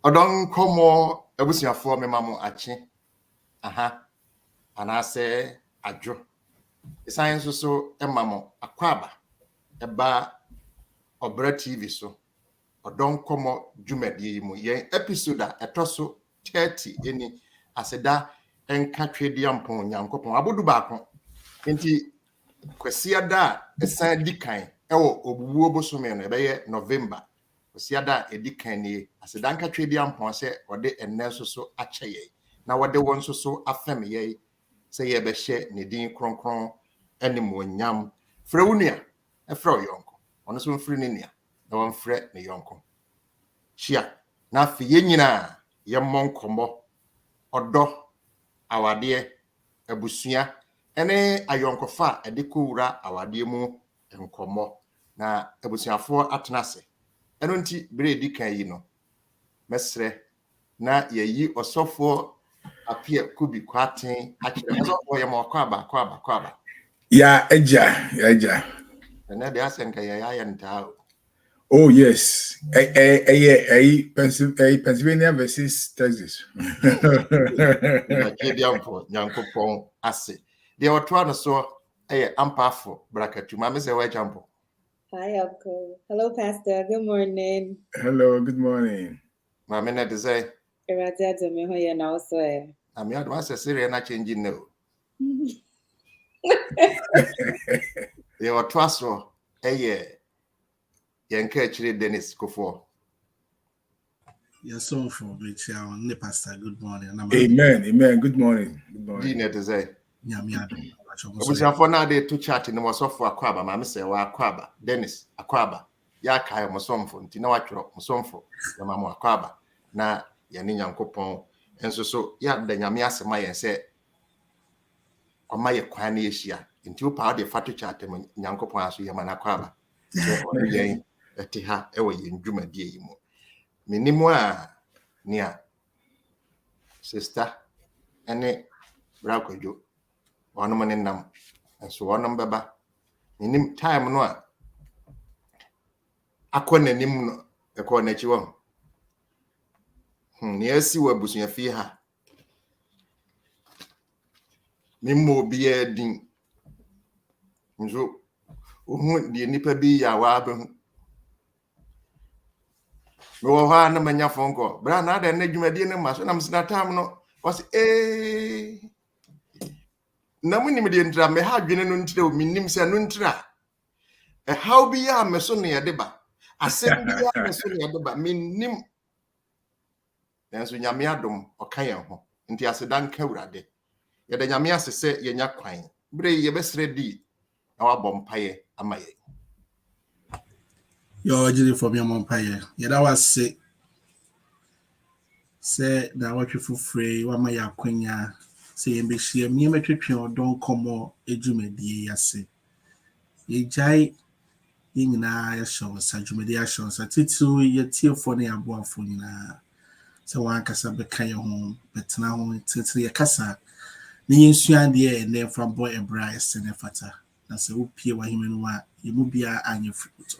Odon komo ebusiafo Maame Ama Ache aha anase adwo science so emamo akwaba eba Obra TV so odon komo dwumadi mu yen episode a etoso 30 eni aseda enka twedi ampon Nyankopon abodu baako enti Kwasi ada esan dikan ewo obubuo bosome no ebeye November Osiada edikan ni asedanka twedi ampon se ode enne so akyeye na wode won so afem ye se ye be hye ne din kronkron animonyam frewunua efre yonko ono so mfiri ne nia na won frɛ ne yonko hia na afi ye nyina ye monkombo odo awade abusua ene ayonkofa edekowura awade mu enkomo na abusuafo atenase eno nti bredi kan yi no mesre na yayi osofo Appiah Kubi Kwarteng achire so ye ma kwaba ya eja na de asenka ya nta. Oh yes, Pennsylvania versus Texas. Nyankopon ase de otwa no so ampafo brakatu Maame Serwaa Acheampong. Hi, Uncle. Hello, Pastor. Good morning. Hello, good morning. Maame na de say. Erade to me hoye na also e. Ami adu ase sere na change no. De otwa so yenka chire Dennis Kuffour. Yes, so for me, ne Pastor. Good morning. Amen. Good morning. Dine de say. Nyamiado. Obusiafo na de to chat ne mosofo akwaba Maame Serwaa akwaba Dennis akwaba ya kai mosomfo nti na watwero mosomfo ya mama akwaba na ya ne Nyankopon enso so ya da nyame asema yen se oma ye kwan na yehia nti upa de fato chat me Nyankopon aso ya mana akwaba so yen eti ha ewo ye ndwumadie yi mu menimu a nia sister ene Kwadwo ono mane nam so ono beba nim time no a akọ nanim no ekọ nachi wo ne asi wabusua fi ha mimmo bia din nzo ohun de nipa bi ya wa be hu wo ha na manya fonko bra na da na dwumadi ne ma so na msina time no was na munim de ntra me ha dwene no ntra minim se no ntra how bi ya me so ne yede ba asem bi ya me so ne yede ba minim nanso nyame adom okan ye ho nti asedan ka wurade ye de nyame asese ye nya kwan bre ye besre di na wabɔ mpaye amaye Yo jiri for me mpaye ye da wase se da watwe fufure wa ma ya kwanya se yembehie me metwetwe odon komo ejumedie yase yejai yina ya show sa jumedie ya show sa titu ye tiefo ne aboafo nyina se wan kasa beka ye ho betena ho titu ye kasa ne yensua de ne fra boy ebra ese fata na se upie wa himenu wa yemu bia anye frito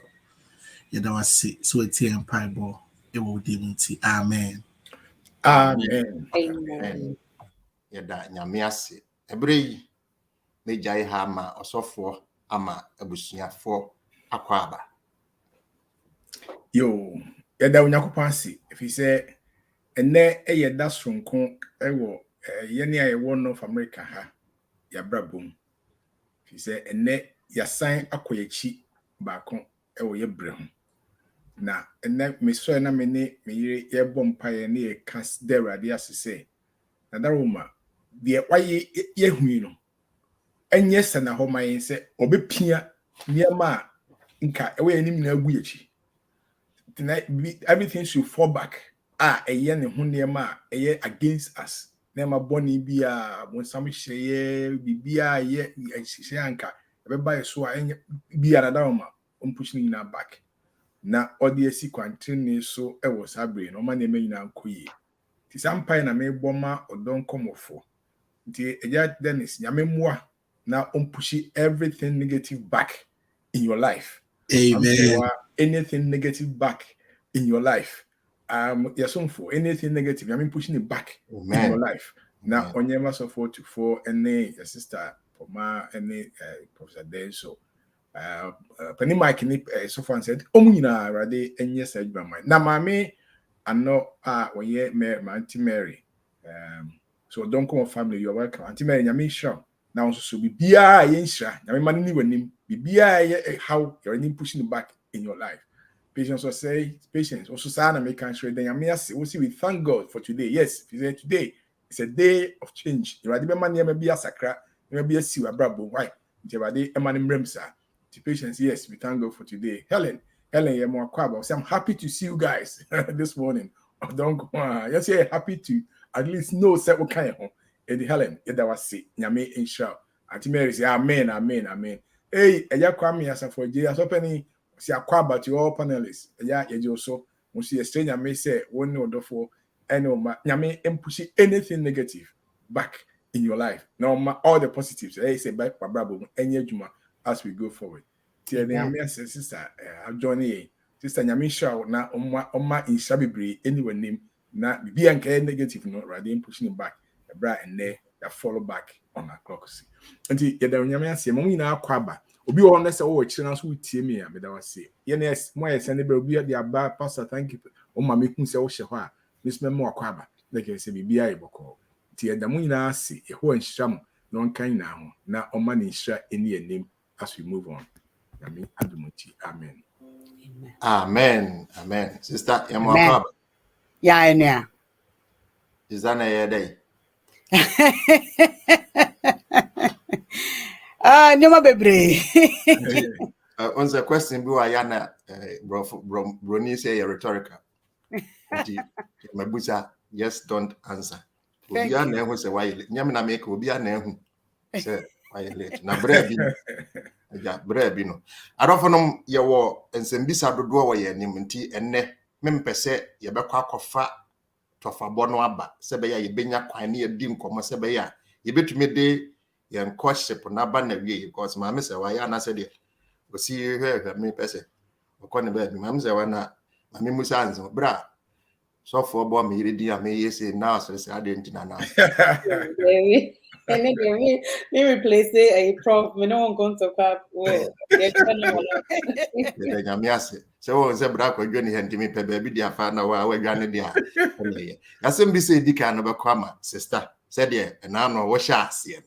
ye da wase so etie empire bo e wo di munti amen. Yeda nyame ase ebre yi mejai ha ma osofo ama abusuafo akwaba Yo yeda Onyankopon ase efi se enne yeda sonko ewo ye ne ayewo North America ha ya brabom efi se enne yasan akoyechi baako ewo ye bre ho na enne meso na me ne meyire ye bompaye ne ye kas derade asese na daroma de waye ye hui no enye se na ho mayen se obepia niema nka ewe anim na agu yechi everything should fall back. A year ne hunema a year against us. Nema boni bia when some share bibia ye shanka. Everybody so I be another pushing in our back. Na odiesi kwantene so e was abre no ma ne nyina nkoyi. Ti sampai na me boma odon komofo. Nti eja Dennis nyame moa na push everything negative back in your life. Amen. Anything negative back in your life. Yes, for anything negative, I mean pushing it back in your life. Now, on your master 4 any your sister Pomaa, any Professor Day, so Penny Mike so far said, Omina, Rade, and yes, I by mine. Now, Maame, I know when you my Auntie Mary. So don't come family, you're welcome. Auntie Mary, I mean, sure. Now, so be BI, Yensha, I mean, money when him be BI, how you're pushing it back in your life. Patience will say, patience. Also, Sana make sure then we see we thank God for today. Yes, if you say today, it's a day of change. You are the man here, maybe a sacra, maybe a siwa brabo. Why? You are the man in Bremsa. Patience, yes, we thank God for today. Helen, you're more crab. I'm happy to see you guys this morning. Don't go on. Yes, yeah, happy to at least know what kind of Eddie Helen, that was say, Yame in shout. Auntie Mary say, Amen, Amen, Amen. Hey, Eya Kwame as for J as opening. See a about you all panelists. Yeah, you also when see a stranger may say one no for any nyame push anything negative back in your life. No all the positives. I say back for brabo any juma as we go forward. Tia the nyame sister Johnny sister nyame show na oma in shabibri anywhere name na be anka negative no rather pushing it back the bra and there that follow back on our clock. Until you don't nyame say mo nyina akwaba obi won say o chira so tie me ya me da wase ye na mo ye send be obi dey aba pastor thank you o ma me kun say o hye ho a miss me mo akwaba like say bibia e boko tie da mo nyina ase e ho anhira mo na on kan na ho na o ma ne nhira eni anim as we move on. Amen. Amen. Amen. Amen. Sister Yamaka. Yeah, yeah. Is that a day? Nyoma bebre. On the question, do I yana Brony say a rhetorical? Mabusa, just don't answer. Thank you. Who say why Yamina make will be a name. Say why late. Na bread. Ja bread no. I don't know your war and some bisa do do away nti enne mempese ye bekwa kofa tofa bono aba sebe ya yebenya kwan ne yedi nkomo sebe ya yebetumi de ye courtship na ba na wie because Maame Serwaa ya na se de go see here me pese okone be bi Maame Serwaa na Maame Musa anzo bra so for bo me yedi am ye say now so say adentina na and again, me replace a prof. Me no one going to pap. Well, they're trying the Yamiase. So on Zebra could join him to me, baby, dear father, while we're granted there. As him be say, Dick and Obakama, sister, said ye, and I know what shall see him.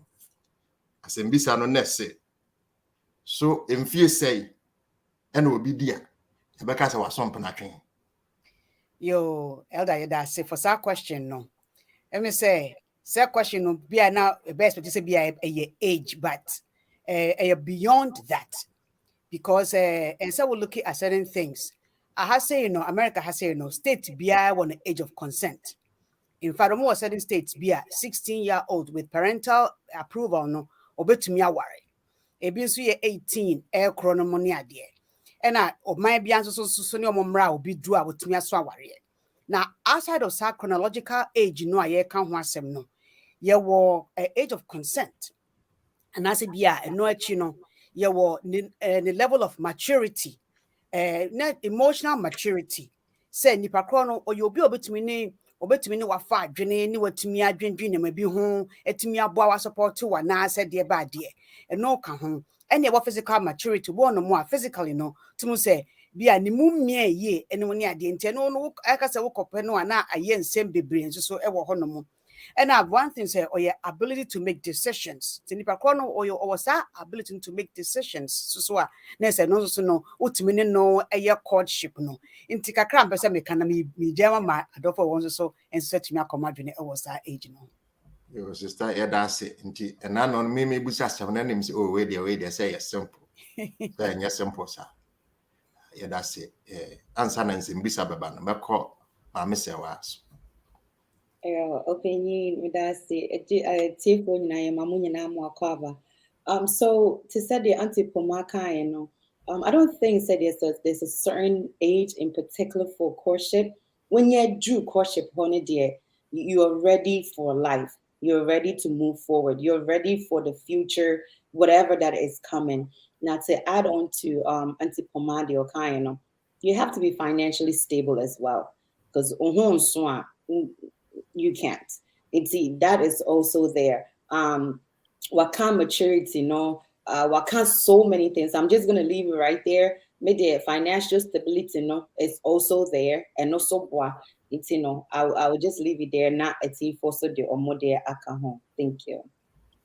As him be son on say. So, in fear say, and will be dear. Because I was something I can. Yo, Elder, that's say for that question, no. Let me say, that question no be now best to say be a age, but beyond that. Because and so we're looking at certain things. I have say, America has say, state be on the age of consent. In fact, more certain states be 16-year-old with parental approval, no, obey to me a worry. A being 18 air chronomonia dear. And I my be answer so no more will be draw with me as worry. Now, outside of that chronological age, I can't want some no. You were age of consent. And as it be you were the level of maturity, not emotional maturity. Say nipa krono or you'll be obetumi wa fa dwene ni watumi adwendwene ma bi ho etumi aboa wa support to na said de ba de e no ka ho ene wo physical maturity wo no mo physically no tumu say bia ni mu mie ye ene woni ade ntia no aka say wo kope no na aye nsem bebre nso so e wo ho no mo. And I have one thing say, or your ability to make decisions. Tinipa kono or your ability to make decisions. So nese no so no utimini no a courtship no. Inti kakra mpesa me kana mi jama ma adofo won so and set me akomadwene e was that age no. Your sister that's it. Inti and I on me busa 7 names oh way there say simple. Then yes simple sir. that's it. Answer and Zimbisa Babana, Mako, Maame Serwaa. Opinion, that's it. Take one, I am a munya more cover. So to say the anti-Pomaa kind, I don't think there's a certain age in particular for courtship. When you do courtship, honey dear, you are ready for life. You're ready to move forward. You're ready for the future, whatever that is coming. Now to add on to anti-Pomaa or kind, you have to be financially stable as well, because you can't. See, that is also there. What kind maturity, what kind so many things. I'm just gonna leave it right there. Maybe financial stability, is also there, and also it's I will just leave it there. Not a tea for so the omo there home. Thank you.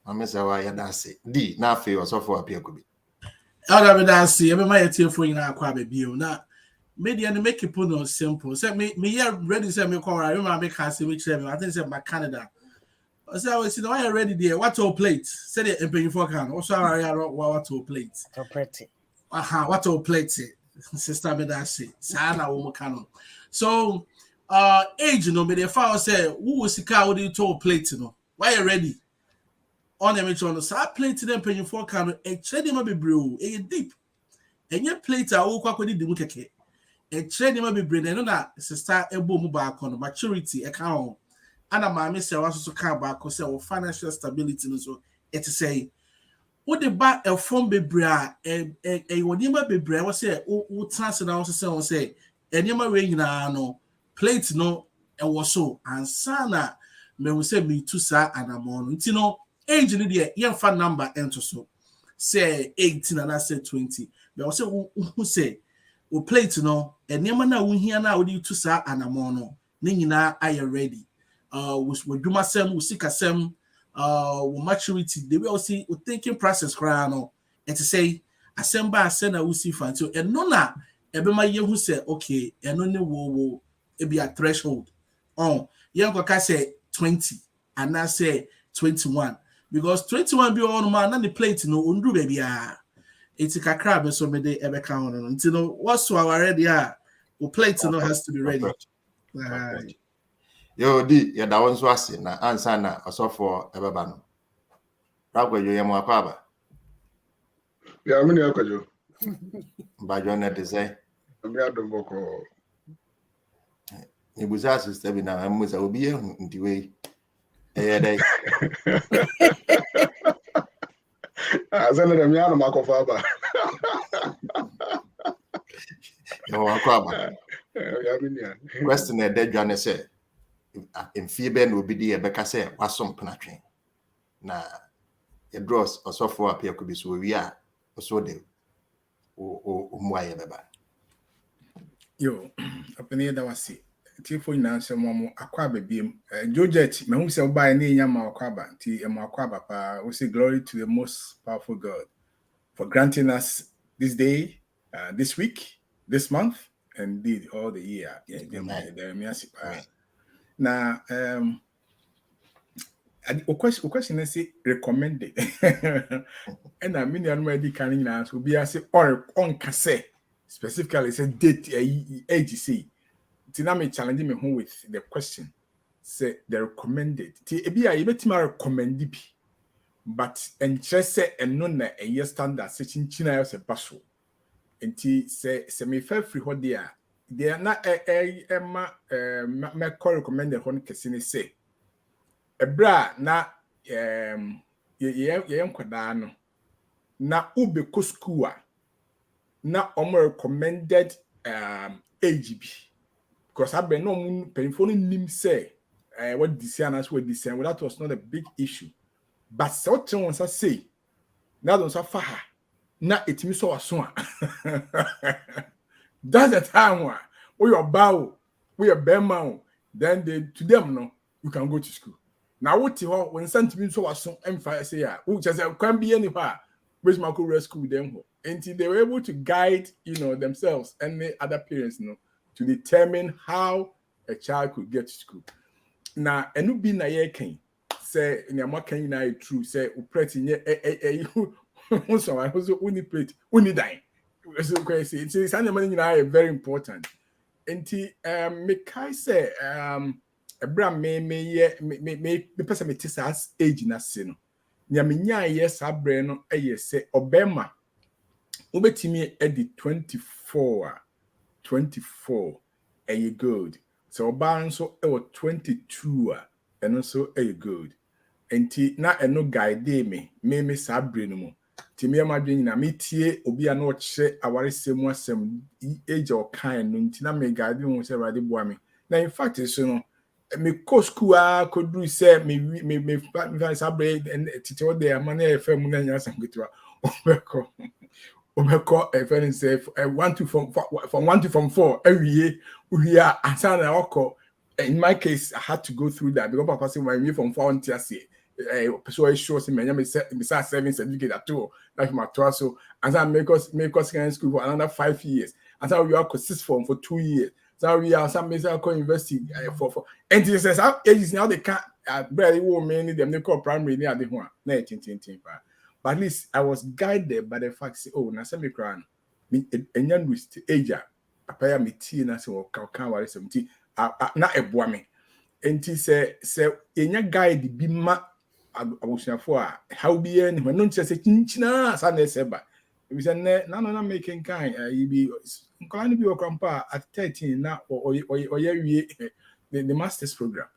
Maame Serwaa that's it. D na fe also for Appiah Kubi. Elder me that's it. Every my tea for ina kwa baby na media and make it put on simple. Say me ready say me call. I remember make us me tell me. I think say my Canada. I say I see why you ready there. What to plate? Say the paying for can. Also I what to plate. So pretty. What to plate? Sister me that's it. Sana wo can. So age me the file say who was sika wo to plate Why you ready? On the mention so plate them paying for can e trade ma bebre o e deep. Enye plate a wo kwa kwadi di mu keke. E trade ma bebre na sister ebo mu ba no maturity e kan on. And Maame Serwaa so can back say financial stability so it say what the back a form bebre a wonima bebre we say wo trans na wo say enima we nyina no plate no e wo so ansana me we say me to sa anamon nti no age ni de ye fa number ento so say 18 and I say 20 me we say who say wo plate no enima na wo hia na wo di to sa anamon no ne nyina are ready with Dumasem, with Sikasem, with maturity, they will see with thinking process crown and to say, assemble a sender will see fan. So, and nona, every my year who said, okay, and only will be a threshold. Oh, young Kaka say 20, and I say 21 because 21 be on man, and the plate no undru baby. It's a crab, so may they ever count on until what's so already are. Plate no has to be ready. Yo di ya da wonso ase na ansa na osofo ebeba no ragwa yo yemo akwaba ya mini akwajo ba jo na de say mi adomboko ni buza sister bi na amuza obi e ndiwe dai azana da mi anu makofa ba yo akwaba ya mini question e de dwane say in fear no be the Becca say wasom penatwen na ye draws also for Appiah Kubi so we are so de o muaye beba yo apene da wase tifo nyina nsem mo akwa babiem Georgette me hu se oba na enya ma akwaba ti emo akwaba pa we say glory to the most powerful God for granting us this day, this week, this month, and indeed all the year. Now, a question is recommended, and I mean, I'm ready. Can answer be as or on cassette specifically say date AGC. Tinami challenging me home with the question. Say the recommended. Be I bet me recommend but and just say and none a year standard searching China as a basho. And say me fair free what they are. They are not me recommend the one kesini say a bra na ye kwada na ube ko school na recommended AGB because I been no painful nim say what designers were design well, that was not a big issue but so once I say na don't suffer na etimi so waso that's the time we are bow, we are bema, then they to them no, you can go to school. Now what when sentiment so was so emphasis say yeah, who just can be anywhere, which my school them until they were able to guide themselves and the other parents to determine how a child could get to school. Now and be na ye can say in your can you true say pretty so I was only plate only dying. So crazy. It's very important. And me kai say Ebra me person me tisa age na se no. Nya me nya yes abre no say Obama ubetimi edi 24 good. So oba nso e 22 and also good. Enti na eno guide me sabre no mo. Timi amadwen na metie obi a no che awaresem asem age o kan no nti na me guide ho se rade boa me. Na in fact so no me ko school a kodru se me sabre tete o de amana e fam na nya sangetua obeko e friend say 1 to from 1 to from 4 every year asana oko. In my case I had to go through that because papa say when we from 4 until say so I show me me say 7 certificate at all like my tour so and I make us in school for another 5 years and so we are consist for 2 years so we are some say go university for and this says how ages now they can't barely women them they call primary near the one na 18 but at least I was guided by the fact say oh na say me cran me enyan with age apaya me tea na say o kan ware 17 na eboa me enti say enya guide bi ma abusuafo a how be any when no say chinchina sa na seba we say na making kind you be nkola bi okrampa at 13 na oye the master's program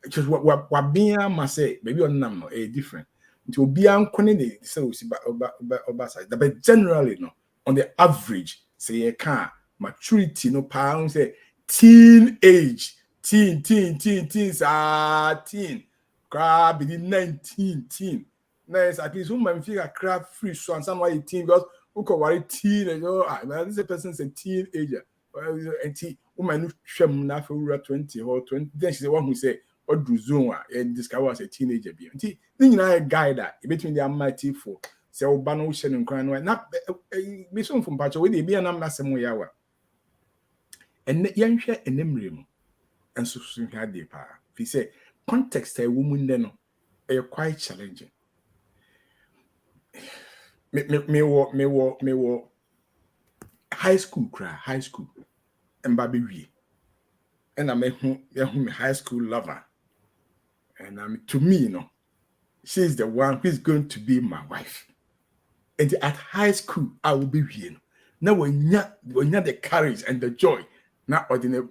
just what bia ma say baby on nam no different nti obi ankone dey say oba side but generally no on the average say you can maturity no pa say teen age teen crab be 19 nice at least woman feel a crab free so and some why 18 because who can worry teen and this a person say teenager and woman sham na for 20 or 20 then she's the one who say or do zone and discover as a teenager be nti ni nyina guide that between the mighty for say oba no hye no kran no na be so from patch we dey be anam na sem we yawa and yenhwe enemre mu enso so hwa dey pa fi say context a woman no quite challenging. Me wo high school and baby we and I me high school lover and to me she's the one who's going to be my wife and at high school I will be here now when you the courage and the joy not ordinary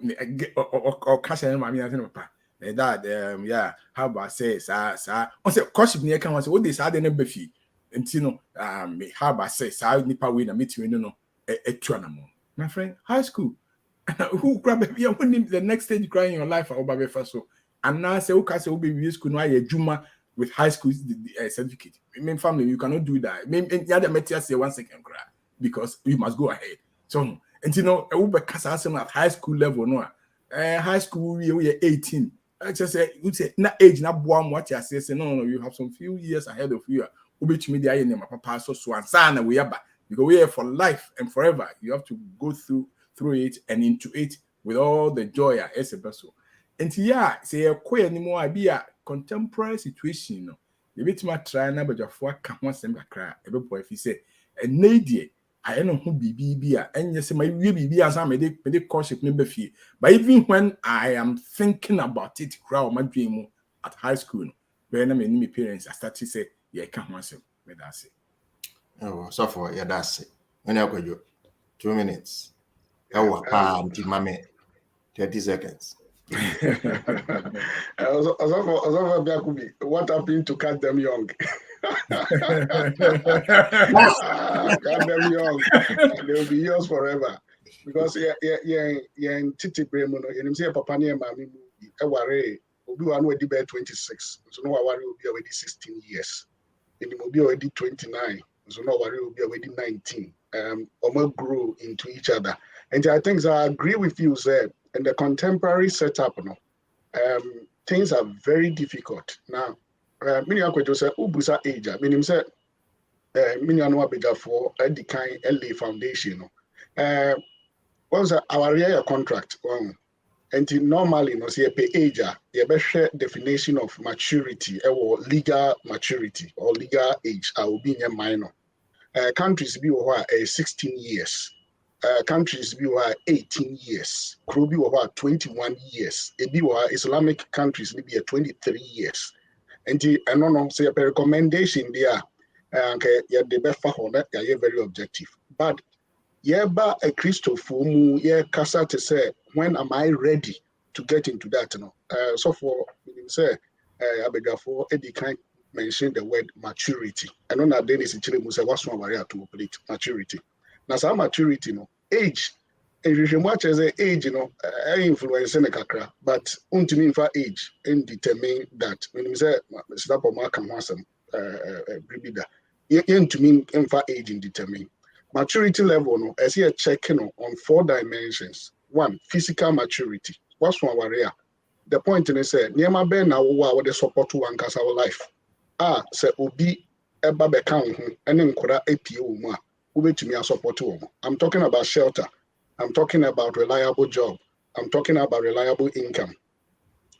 or cash and mommy and papa that yeah how about say sir on say courtship near can say what this had in befi and how about say sir nipa we na meet you no etuanamo my friend high school who grab baby when the next stage crying in your life or baby first so and now say okay say we be school no aye juma with high school certificate me family you cannot do that me yeah the metia say 1 second cry because you must go ahead so and we be kasa at high school level no high school we 18 I just say you say na age na boam what you say no you have some few years ahead of you obetumi dey aye papa so ansa na we aba because we are for life and forever you have to go through it and into it with all the joy as a vessel and yeah say a queer anymore be a contemporary situation no you betuma try na bajafo aka ho asem kakra e be boy fi say and lady I know who be and yes, my be as I made courtship number fee. But even when I am thinking about it, crowd my dream at high school, when I'm in my parents, I start to say, yeah, I can't myself. That's it. Oh, so for yeah, that's it. When I go 2 minutes. Oh, Maame 30 seconds. Appiah Kubi, what happened to cut them young? Cut them young, they'll be yours forever. Because in Titi Bremono, and say Papa near Maame Aware, Obi one will be 26, so no worry will be already 16 years. And will be already 29, so no worry will be already 19. Or grow into each other. And I think I agree with you, sir. In the contemporary setup, things are very difficult now. Many are going to say, "Ubusa age." Meaning, say, many are not better for the kind LA foundation. Once our year contract, and normally, no say pay age. The best definition of maturity or legal maturity or legal age. I will be in a minor. countries be 16 years. Countries be 18 years. Crew be 21 years. It be Islamic countries be 23 years. And I don't know, say a recommendation there. Okay, yeah, the best for that, yeah, very objective. But yeah, but a Christo for mu, yeah, Kasa to say, when am I ready to get into that? No, so for say, I beg for Eddie kind mention the word maturity. I know that Dennis in Chile say what's one barrier to operate maturity. Now, some maturity, no age. And you much as a age, you know, I influence in a kakra, but ultimately for age and determine that when you say stop or mark and wasn't bribida, you to mean for age and determine maturity level. No, as you checking on 4 dimensions. 1, physical maturity. What's one barrier? The point in is near my ben now what the support to one cast our life. Say obi eba beka ho ene nkora apie wo mu a wo betumi support wo. I'm talking about shelter. I'm talking about reliable job. I'm talking about reliable income.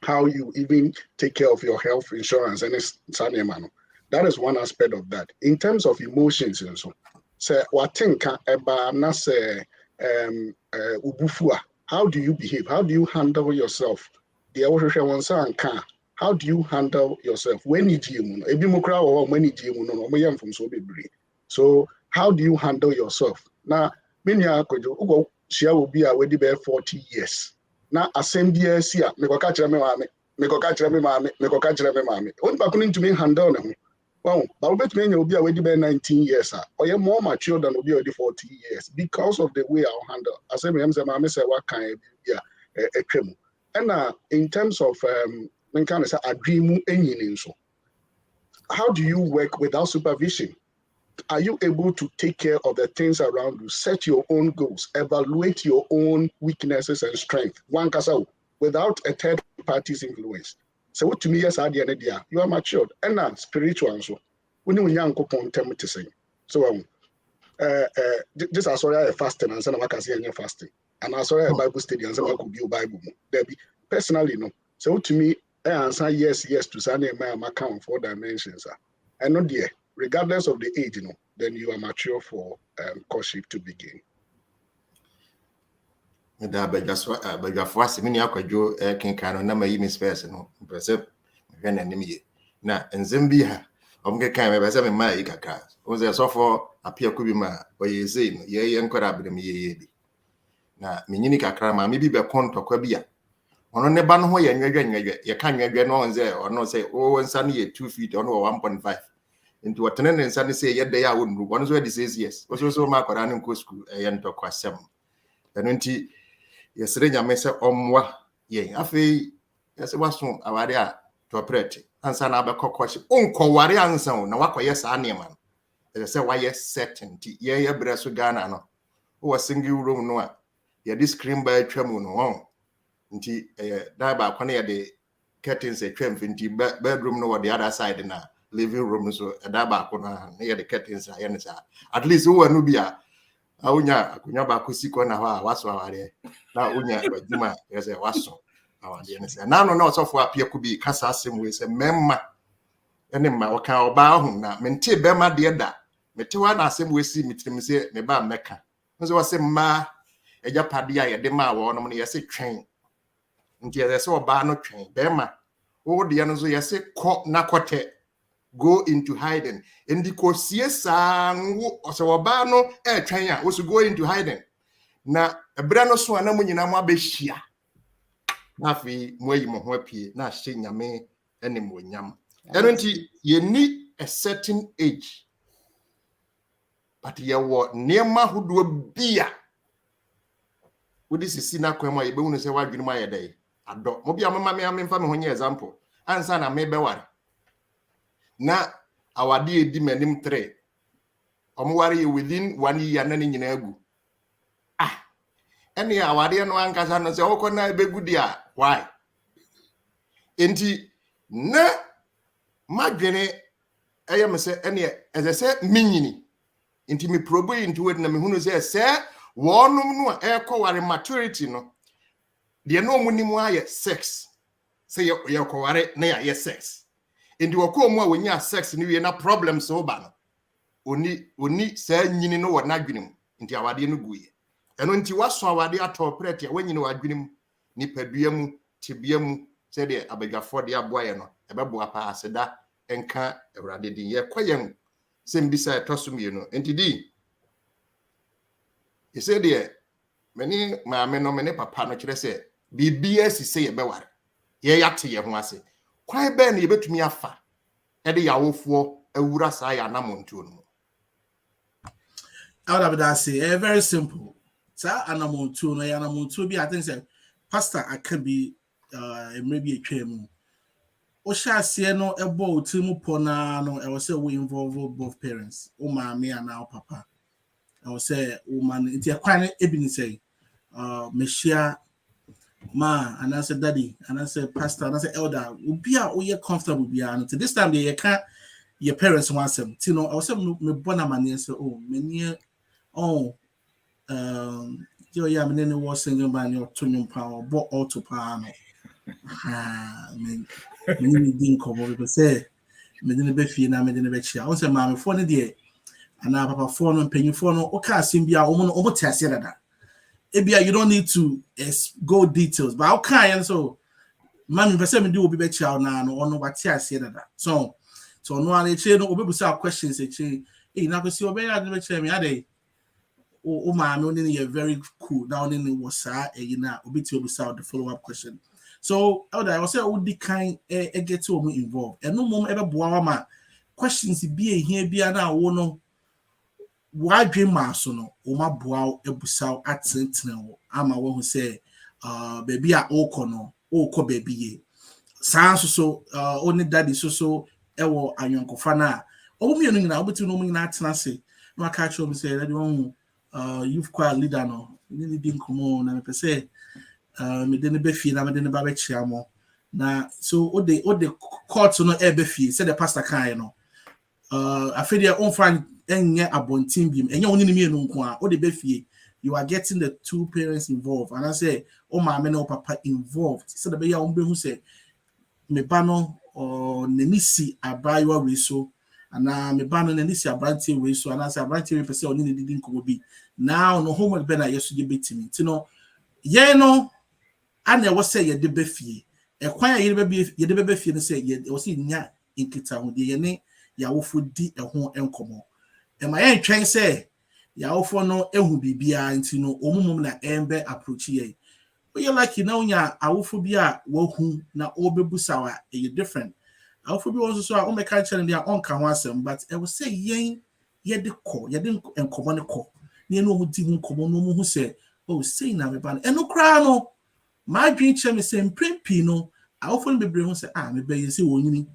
How you even take care of your health insurance and it's that is one aspect of that. In terms of emotions and so. Say what think eba na say ubufua. How do you behave? How do you handle yourself? How do you handle yourself? So how do you handle yourself? Now, Shia will be already there 40 years. Now, assembly here, me catch me mame. What about to me handle them? Well, but bet me will be already there 19 years. Or you're more mature than will be already 40 years because of the way I'll handle. I say me mame say what kind of a crime. And in terms of how do you work without supervision? Are you able to take care of the things around you, set your own goals, evaluate your own weaknesses and strength? One kasa without a third party's influence. So what to me yes idea you are matured and spiritual so when you young couple to say so this is sorry I fasting and I can see fasting and I saw a Bible study and I could be Bible there be personally no so to me I answer yes to Sunday my account 4 dimensions and not there regardless of the age, you know, then you are mature for courtship to begin. But first, many Akwadwo can kind of my email space, no, perceive when enemy. Now, in Zambia, I'm getting kind of a my ika was there so for Appiah Kubi or you say, ye and corrupt me. Now, Minica crama, maybe be a conto quabia. On the ban way and you can't get no one there or not say, oh, and sunny 2 feet or 1.5. Into a tenant and Sunday say, yet they are wouldn't. One is where this says yes. Was also Mark or Annan Cosco, a young to Kwasi. And yesterday, I mess up on ye. I feel yes, it was from Avaria to a pretty. And San Abaco Courtship. Uncle Warian sound. Now, what yes, Animan. As I say, why yes, certainty. Ye, Bresu Ghana. Who a single room no. Ye this cream by Tremun. Until die by Conia the curtains a trim into bedroom no the other side in a living room. So a daba near the curtains. At least who are Nubia. Aunya bakusiko na waso aware na unya baduma yese waso awade ne se na no so for Appiah Kubi kasa asem we se memma ene ma oka oba hu na mente bema de da mete wa na asem we si mitrim se me ba meka nso wase ma eja pade a yede ma wo no yese twen nti yese oba no twen bema wo de no so yese ko na kote go into hiding. And the Kosiesa Osawabano Tranya was to go into hiding. Na a brano swana munama beshia. Nafi Moy Mohopi, na shinya me any munyam. And you need a certain age. But you what near ma who do a beer. Would this is Sina Kwema, you bonus a wag in my day. I don't Mobia Mamma, I'm in family example. And son, I may be one. Na awadi edi menim 3 omware within 1 year na nyina agu ene awade no ankasa no se okona ebegudi a why enti na madwene eyem se ene ezese minyini enti me probe into it na me hunu se wonum no ekoware maturity no de no omunimu aye sex se yekoware na ya sex. Into a cool more when you have sex and you are not problems so bad. oni saa nyini no wɔ n'adwenem nti awade no guye ɛno nti waso awade atɔ prɛte a wanyini w'adwenem nipadua mu tibia mu sɛ de abadwafo de aboa yɛ no ɛbɛboa pa aseda enka awurade din yɛ kɔyɛn sɛ mbisa ɛtɔso mienu nti di yɛsɛ de mene maame no mene papa no kyerɛ sɛ bibia sise yɛbɛware yɛyate yɛ ho ase kwan bɛn ne yɛbɛtumi afa ɛde yawofoɔ awura saa yɛ anamontuo no I would have that say very simple. Sa anamontuo no yɛ anamontuo bi I think say pastor Akabi maybe a twem o hyase no ebo otimu pona no I was say we involve both parents o maame and now papa I was say o man nti akwan ebi ni say mehia ma and I said daddy and I said pastor and I said elder obi a o ye comfortable bi an to this time they can your parents want them you know I was say me bona mane say oh me oh yo ya me ne was single man your tonum power bo auto power me din kobo because say me ne be fie na me ne be chia o say maame fo ne de ana papa fo no mpanyifo no o ka asem bia o mo tiase dada ebia you don't need to go details but how can so maame be say me do obi be chia na no ono ba tiase dada so no an eche no obi busa questions eche na ko si obi ya de be chia me ade o maame o ne very cool now ne was sa na obi ti obi sa the follow up question. So, elder, I was say would the kind get to me involved. And no mom ever boa ma questions be here be na wono why dream masono o ma boa ebusaw atentene ama wo hu say baby a okono oko baby ye san so only daddy so ewo anyankofa na o mi enu nyina obetu no mu nyina atena se no aka cho me say daddy won you've quite leader no ni di nkomo na me pese me de ne be fie na me de ne ba be chiamo na so o de court no e be fie say the pastor kan no afede on fan enye abontin bim enye oni ne mienu nko a o de be fie you are getting the two parents involved and I say o maame na o papa involved so the be ya on be hu say me ba no ne nisi abayo we so ana me ba no ne nisi abrantie we so ana say abrantie we pese oni ne didi nko bi now no homework be na yeso de betimi ti no ye no ana wo say ye de be fie e kwan ye de be fie no say ye wo say nya inkita ho de ye ne ya wo fo di e ho enkomo e ma ye ntwen say ya wo fo no ehu bibia nti no omumum na embe approach ye we like na unya awofo bi a wo hu na obebusa wa e different awofo bi won so a o meka challenge dia onka ho asem but e wo say yen ye de enkomo ne ko ne no mu di enkomo no mu hu say oh say na me ban eno kra no my dream chemi say mprimpi no awofo no bebre hu say me be ye say wonyini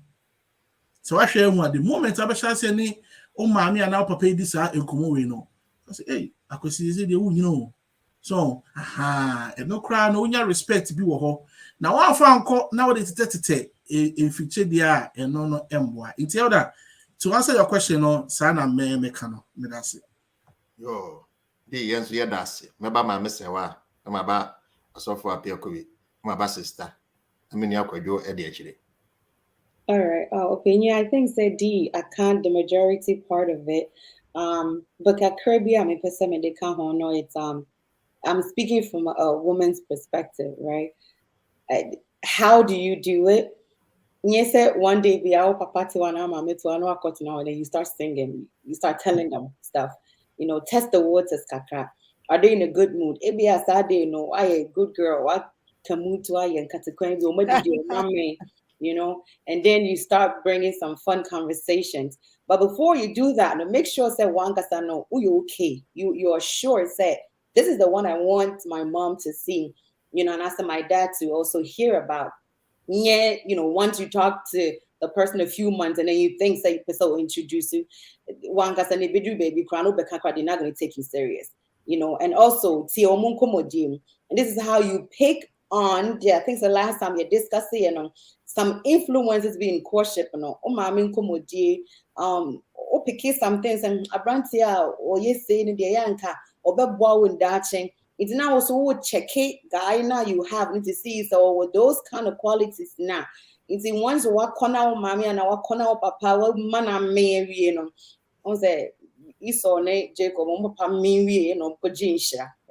so I share one the moment abasha say ni o maami ana papa di sa enkomo we no I say hey akosi say de wonyini o so eno kra no unya respect bi wo ho na wa fa anko na wo de tete feature dia eno no emboa nti elder to answer your question no sa na me ka no me da se yo di yenso ye da se me ba Maame Serwaa ma ba asofo Appiah Kubi ma ba sister amini Kwadwo e de akire. All right. Opinion. I think say D. I can't the majority part of it. But at Kirby, I'm it's I'm speaking from a woman's perspective, right? How do you do it? Yes, one day be our papa to an arm, and then you start singing, you start telling them stuff, test the waters, kaka. Are they in a good mood? Maybe I said they know I a good girl. What can move to I and maybe do mommy, and then you start bringing some fun conversations. But before you do that, make sure say one kasa know, oh, you okay? You are sure say this is the one I want my mom to see, and ask my dad to also hear about. Yeah, once you talk to the person a few months and then you think say so introduce you, one kasa ne bedru baby krano bekakra, they're not going to take you serious, and also and this is how you pick on, I think the last time you discussed it, some influences being courtship, pick some things and abrantia or yes say in the yanka or beboa in datching. It's now also check it guy now you have need to see so with those kind of qualities now. It's in ones what corner mommy and our corner papa what man marry, on say Esau ne Jacob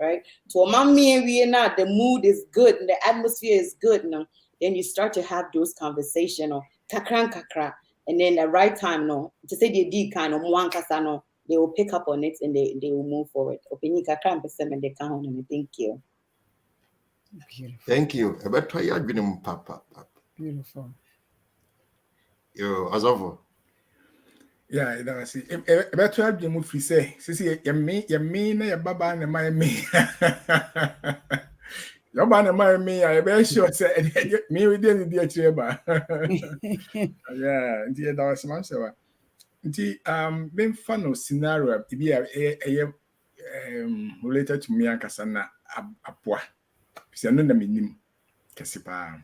right? So now the mood is good and the atmosphere is good now. Then you start to have those conversations or kakra, and then the right time no to say the D kind of no, they will pick up on it and they will move forward. Opinion kakra and they can on. Thank you. Beautiful. Thank you. About try your dream, Papa. Beautiful. Yo, as over. Yeah, that was it. About 12 you move free say, see, you mean, your baba and my me. Your man and my me, I very sure say, me we didn't be a chair. Yeah, dear, that was my answer. Being fun of scenario, to be related to me and Cassandra Appiah. See, I know the meaning. Kasipa.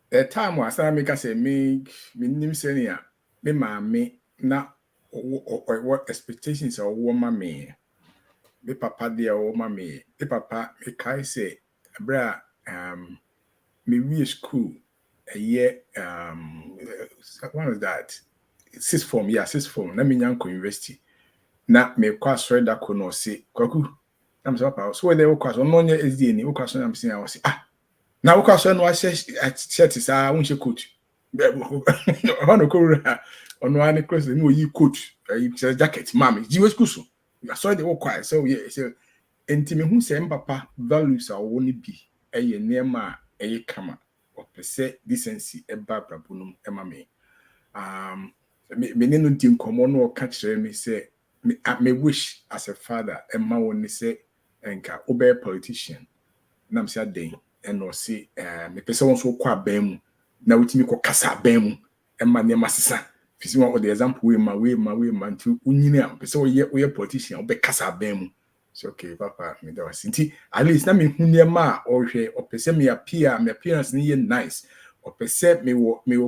The time was I make us say me senior. Me maame na what expectations or woman me papa there woman me papa me kai say bra me we school a year what was that sixth form na me nyanko university na me kwa sorry da ko no say kwaku am say papa so they kwa so no nya SD ni kwa so am say I was na kwa so no shirt is won coat on one question, no, you coat, a jacket, mammy. You was good. I saw the old quiet. So, yeah, so, and Timmy who say, Papa, values are only be a near ma, a kama, or per se decency, a babra bunum, Emma me. Me no team come on or catch me say, I may wish as a father, Emma only say, and ka obey politician. Nam said day, and or say, me person so quite bem. Now we me ko kasa bem Emma near Massisa. If you want the example, we my to Union, so we a politician, be kasa bem. So okay, Papa, me that was at least na me near ma or person me appearance near nice, or person me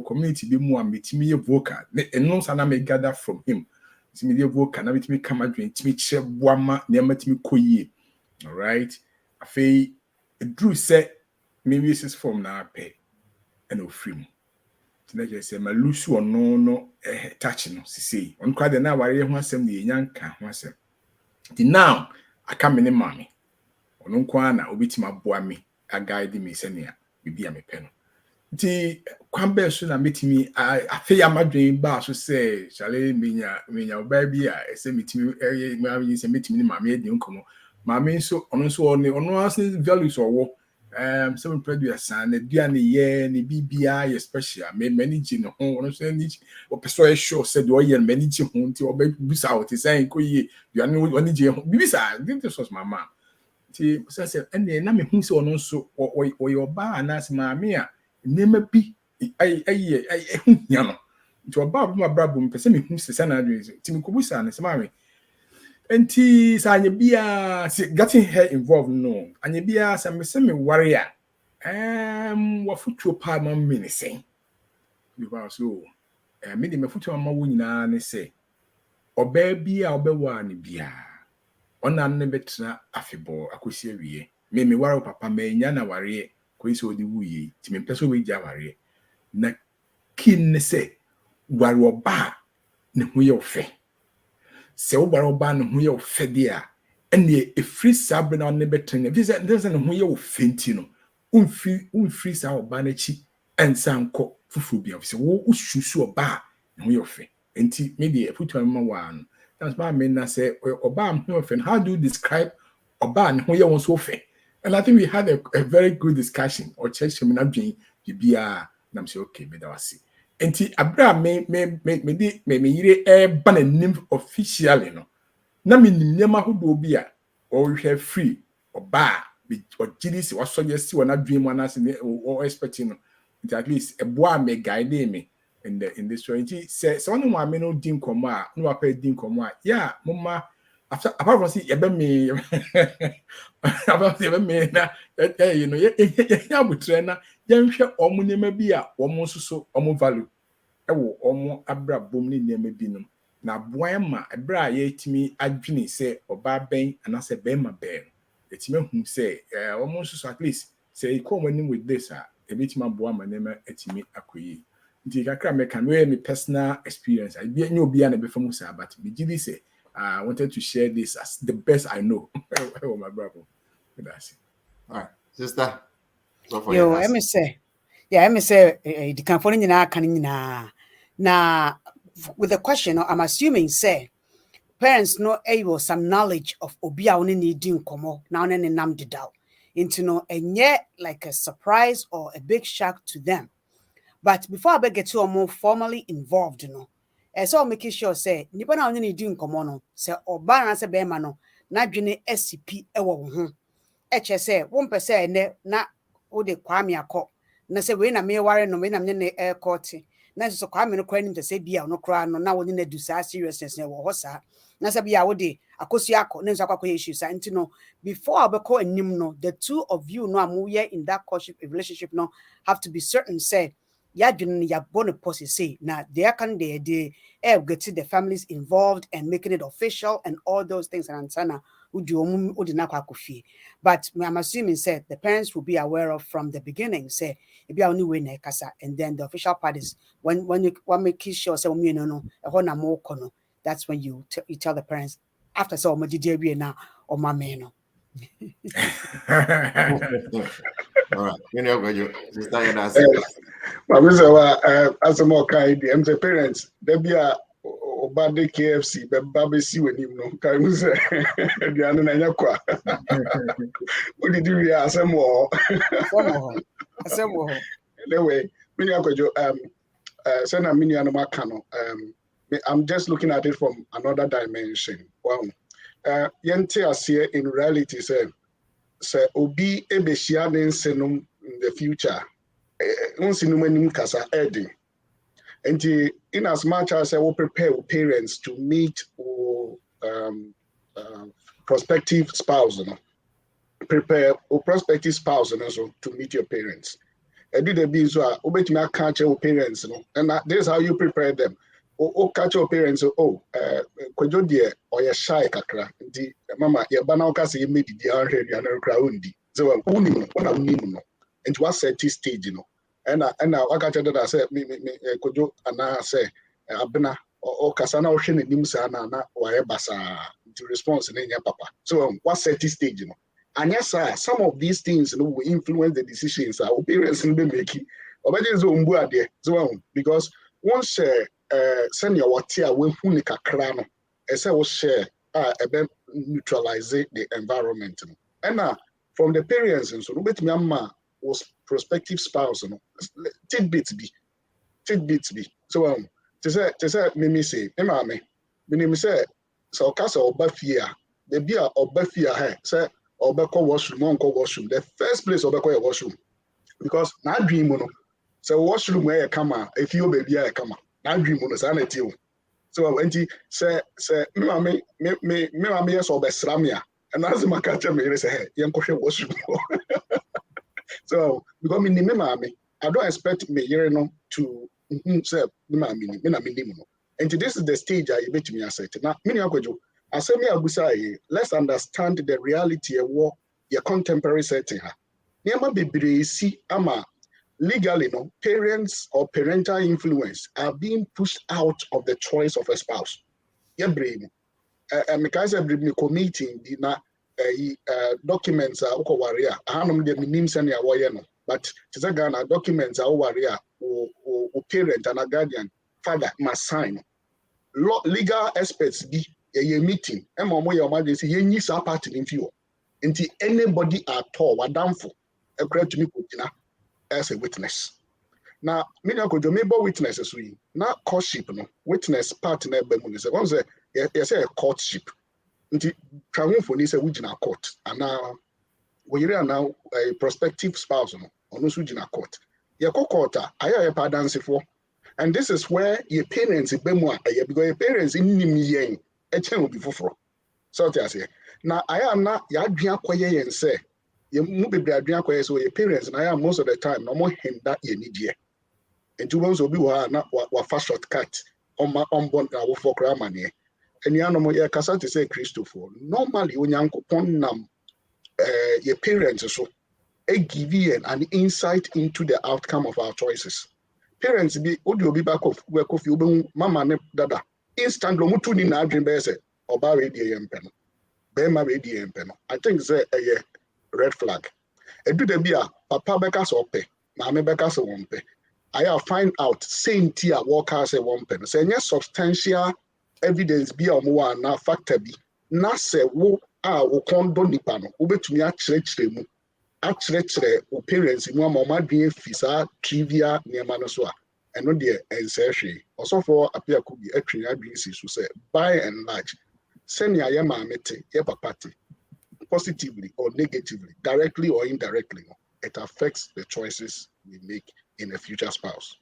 community be more meet me a vocal, and no sana me gather from him. See me the vocal, now me come and drink me share wama near me koye. All right, I feel Drew said me uses form na pay. And free. Teenagers say, my loose or no touching, see. On quite the now, I want some the young can once. The now I come in a mammy. On Unquana, obit my boy me, a guide me, senior, be a me pen. The Quamber soon meet me, I fear my dream bar to say, shall I mean your baby? I say, meet me, marry, say, meet me, my maid, uncle. Mammy, so on values or walk. Some produce and the Diana ye ni BBI especially managing home or persuade sure said you are managing home to obey this out is saying you are no one bisa this was my mom. See said and then I mean who so no so or your bar and ask mamma name be I yano to about my brabum person who's the son Timmy Kubusa and his mammy. And bia getting her involved no and bia some warrior what foot pa man me say because so me de me foot ma wo nyina ne say oba bia obewa ne bia ona ne betra afebo akosi awie me ware papa me nya na ware ko isi odi wuye ti me pese we gya ware na kin ne say ware oba ne ho ye ofe se wo bara oba no ho ye ofede a ene efri sabre na ne betene there's no ho ye ofenti no unfri sa oba na chi ensa nko fufu bia se wo ususu oba no ho ye ofe enti me de futu ma wa no that's why me na say oba ho ofe. How do you describe oba no ho ye won so ofe? And I think we had a very good discussion or church me na dwen bibia na me say okay me da wasi. Enti abra me yire ba na nim officially no na me nim nyama hodo bi a o hwe free oba o gidisi o suggest wona dream one as o expecting no at least a boy me guide me in this story. Say one wa me no din komo a no wa pa din komo a yeah mama apart from see ebe me about ebe me na you know ya butre na ya nhwe omo nyama bi a omo so omo value ewo omo abra bom ni nyama bi no na boy ma abra ya etimi adwini say oba ben anase ben ma ben etimi hu say omo so at least say come anim with this a ebitima boa ma nyama etimi akoyi The kakra me can wear me personal experience. I be no be an be from Musa, but me did say I wanted to share this as the best I know. Oh my brother. That's it. All right, sister. Yo, let me say, the company now with the question, I'm assuming say parents know able some knowledge of obia only needing komo now and nam didao into no and yet like a surprise or a big shock to them. But before I get to more formally involved, so making sure say nipa na only needing komo no say oba na say be ma no na dwene SCP ewo wo ho eche say won pese ne na wo de kwame akọ na say we na me ware no we na me ne court na so kwame no kwa nim te say bia no kra no na wo ne do sa seriousness ne wo ho sa na say bia wo de akosi akọ ne so akọ issue sa nti no before abeko anim no the two of you no am we in that courtship relationship no have to be certain say ya dwene ya bone posse say na there can they get the families involved and making it official and all those things and ansana but I'm assuming said the parents will be aware of from the beginning say if you only way kasa and then the official parties when you make sure say no that's when you tell the parents after so my DDB now or my man. All right, you know what you sister Maame Serwaa as a more kind the parents they be a Obade KFC be see when him no kai mu say the anu na nyakwa what did you hear Asiamah anyway mini akwajo say na mini anu maka no I'm just looking at it from another dimension. Wow. Yente ase in reality say obi ebehia nensenum in the future unsinum anim kasa edi. And in as much as I will prepare parents to meet prospective spouse, prepare prospective spouse also to meet your parents. I did a bit so I catch your parents, and this is how you prepare them. Catch your parents, Kwadwo dear or your shy kakra. The mama, your banana say made the other crowd. So and what set this stage, And I got that I said, me, Kwadwo, and I say, Abena, or Kasana Ocean and Nimsana, or Ebasa, to respond in your papa. So, what set this stage, And yes, sir, some of these things will influence the decisions our parents will be making. Because once send your water when Hunika Krano, as I was share, neutralize the environment. And from the parents, and so, was prospective spouse, tidbits be. So to say me say, me say, so casa obafia, the beer obafia he say obeko washroom, washroom. The first place obeko washroom, because na dream no. So washroom where come if you baby I come, na dream no sanity. So enti say me yes obesramia, and as my catch me say hey, yanko washroom. So because I don't expect me to say and this is the stage I bet me asset. Now let's understand the reality of what your contemporary setting. Legally, parents or parental influence are being pushed out of the choice of a spouse. Committee documents are warrior. But Ghana documents are warrior or parent and a guardian father must sign. Legal experts be a meeting. Your party in view. Until anybody at all were down for a credit to me as a witness. Now, many of the witnesses we not courtship, witness partner. Once a courtship. Nti trawonfo ni say wugina court ana we are now a prospective spouse no so wugina court your court aya pa dance for and this is where your parents bemu because your parents nim yen e chen obi foforo so te ase na aya na ya adua koye yen say ye mu bebre adua koye so your parents na aya most of the time no mo him that ye need ye nti won obi wa na wa fast shortcut on bon na wo for kra mane. And you kasa to say Christopher. Normally, when you your parents so give you an insight into the outcome of our choices. parents be odio be back of work of you mama ne dada instant lo mutu ni na adwen be say oba we die yempe no be ma we die yempe no I think say a red flag edu de bia papa beka so ope maame beka so wonpe I find out same tia worker say wonpe no say any substantial evidence be omo na factor bi na say wo a wo kondo nipa no wo betumi a kire mu a kire wo parents mu ama madwen fisa trivia niema no so a eno de ensehwe osofo Appiah Kubi atwe adwen si so say by and large senior ye maame te ye papa te positively or negatively directly or indirectly it affects the choices we make in a future spouse.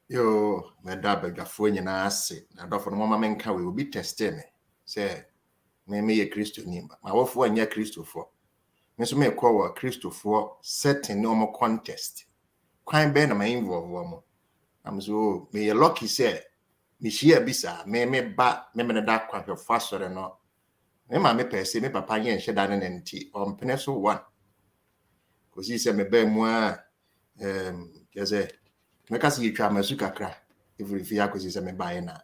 Yo, me da begafo nyina ase na dofo no mama menka we obi teste me say me ye Kristo ni ma wofo anya Kristofo me so me kwa wa Kristofo setting no mo contest kwan be na ma involve mo am so me ye lucky say me share bisa me ba me da kwa hwefo sore no me ma me pese me papa ye nhye da ne nti on pene so one kosi se me ba mu a keze me kasi yitwa masu kakra every fia kosi se me ba na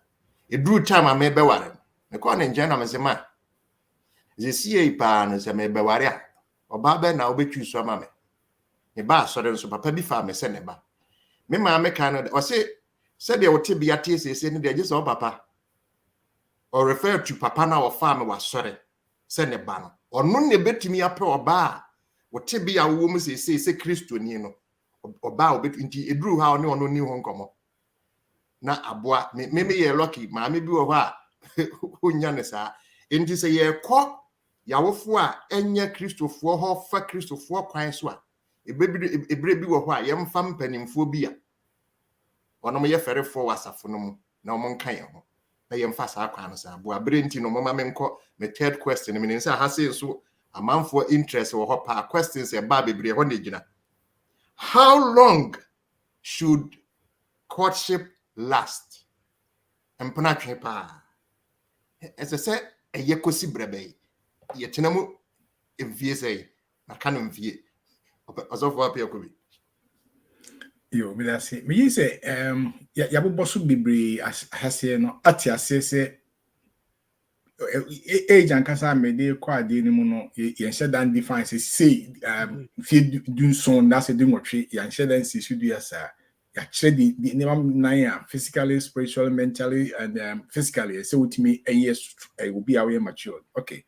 edru time me be ware me ko ne nje na me se ma ze sie pa no se me be ware a oba be na obetwi so ma me ba sore nso papa bi fa me se ne ba me ma me kan no o se de wote bia tie se ne de je so papa or refer to papa na o fa me wa sore se ne ba no ono ne betumi ape oba wote bia wo mu se Kristo ni no oba obetu nti edru ha one ono ni ho nkomo na aboa me ye lucky maame bi wo ha onya ne sa enti se ye kɔ yawofo a enya Kristofo ho fa Kristofo kwan so a ebre bi wo ho a yemfa mpanimfo bi a ono mo ye ferefo wasafo no mu na omo nka ye ho na yemfa sa kwan no sa aboa bre enti no mama menko me third question me nsa ha se so amanfo interest wo ho pa questions e ba bebre ho na gina. How long should courtship last? Empana pa. As I said, a yekosi brebe. Yetenamu evie say na kanu mvie. Osofo Appiah Kubi. Yo, me say me say ya bobo bebre hase no ati ase se age and kasa me dey kwa dey ni mu no ye nche dan define say fi dun son na say dun wotwe ye nche dan say should ya sa ya kire the name physically, spiritually, mentally and physically say utimi yes will be away mature. Okay.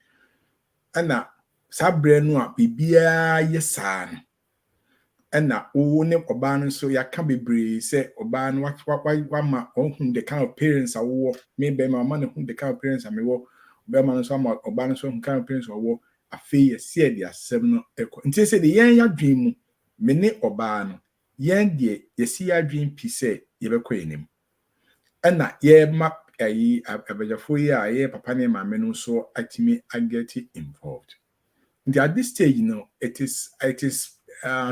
And na sabre no a bibia yesa no and na o ne oba no so ya ka bebre say oba no wa ma ohun the kind of parents a wo me be ma man who the kind of parents a me wo be ma no so ma oba no so who kind of parents a wo afi ye see the asem no eko nti say the yen ya dwen mu me ne oba no yen de ye see ya dwen pi say ye be kɔ enim and na ye ma ayi abajafo yi a ye papa ne maame no so atimi get involved. And at this stage, it is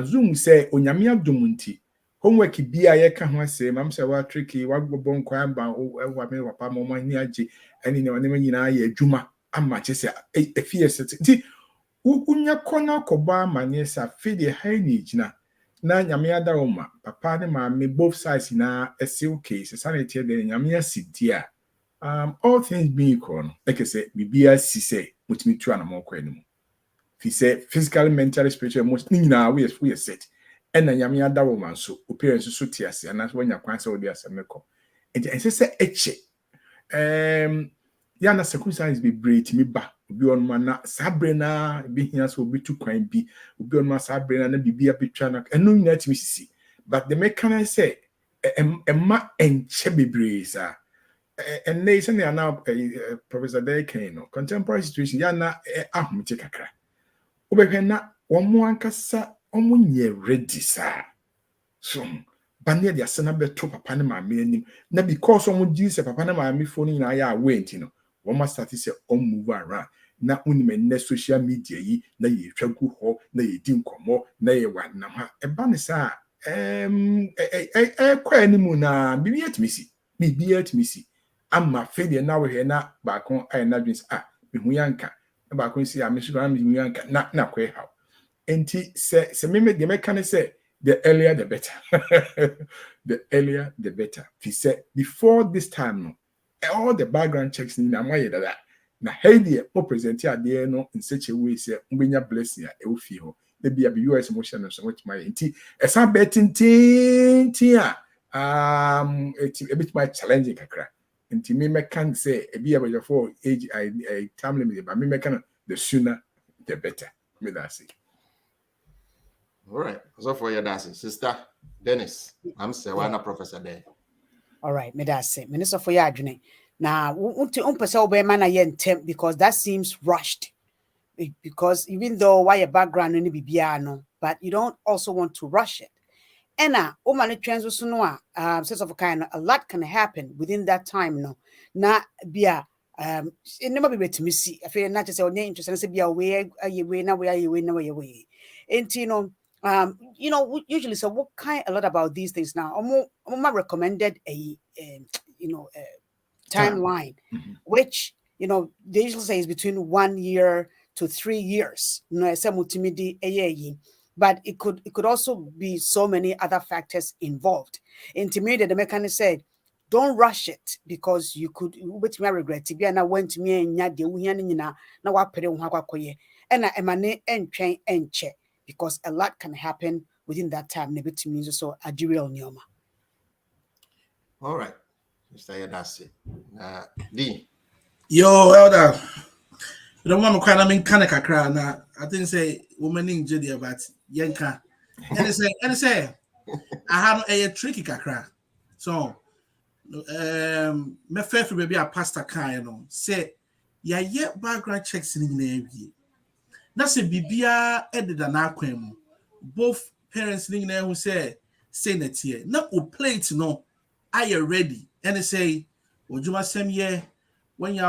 zoom say onyame adomunti homework bia ye ka ho say mam say wa tricky wa gbobon kwan ba wa me papa mo ni age ani ne wona nyina ye adwuma ama che say efie set nti unya kona koba manye sa fide high ni gina na nyame adawoma papa ne maame both sides na ese okay say sanity de nyame asidia all things being equal like I say bibia si say mutimi tu ana mo kwa enimu. He said physically, mentally, spiritually, most now we are set. And then Yamia da woman so appearance so tears, and that's when you can't say there's a meko. And say eche. Yana circumstances be great me ba. Be on mana Sabrina be here so be too kind be on my Sabrina and be a picture and no net me see. But the mechanic say a ma and chebby breeze. And nation they are now Professor Dekano contemporary situation yana ahmutikakra. Obehena omo ankasa omo nye ready sir so bane dia se na beto papa ne maame anim na because omo ji se papa ne maame phone na ya went no omo start say on move around na unime ne social media yi na ye twagu ho na ye di nkomo na ye wanam ha e ba ne sa kwa animu na bibi atmisi amma fede na we he na ba kon ai na dwins mehu yanka ba kon si a mesu ba mehu yanka na kwe ha enti se me de meka ne se the earlier the better. The earlier the better. He said before this time, all the background checks in that. Now, hey, dear, present here no in such a way, say, blessing, feel. Maybe a US motion or so much my tea. As I'm betting tia, it's a bit more challenging. And to me, I can say a be about for age, I time limit, but me, can the sooner the better. Me that's it. All right. So for your dancing, Sister Dennis, I'm Serwaa Professor there. All right, me that's it. Minister for your adjourn. Now, because that seems rushed. Because even though why your background in the but you don't also want to rush it. And woman trends also know sense of a kind a lot can happen within that time. No, na be it never be to me see. I feel not just say interest and say be away now where you now way. And you know, usually so what kind a lot about these things now. I'm recommended a timeline, which they usually say is between 1 year to 3 years. But it could also be so many other factors involved. And to me, the mechanic said, don't rush it because you could which me regret to be and I went to me and now I put it and I and train and check because a lot can happen within that time. Maybe to me so a real nyoma. All right. Mr. Yadasi. D. Yo, Elder. You don't want to cry. I mean, kakra na. I think say woman in Judea, but yanka. And say, I have a tricky kakra. So, my favorite baby a pastor kind, say, yeah, background checks in the navy. That's a bibia edited an aquam. Both parents in there who say that here. Not who play to know, are you ready? And they say, would you must same year? When you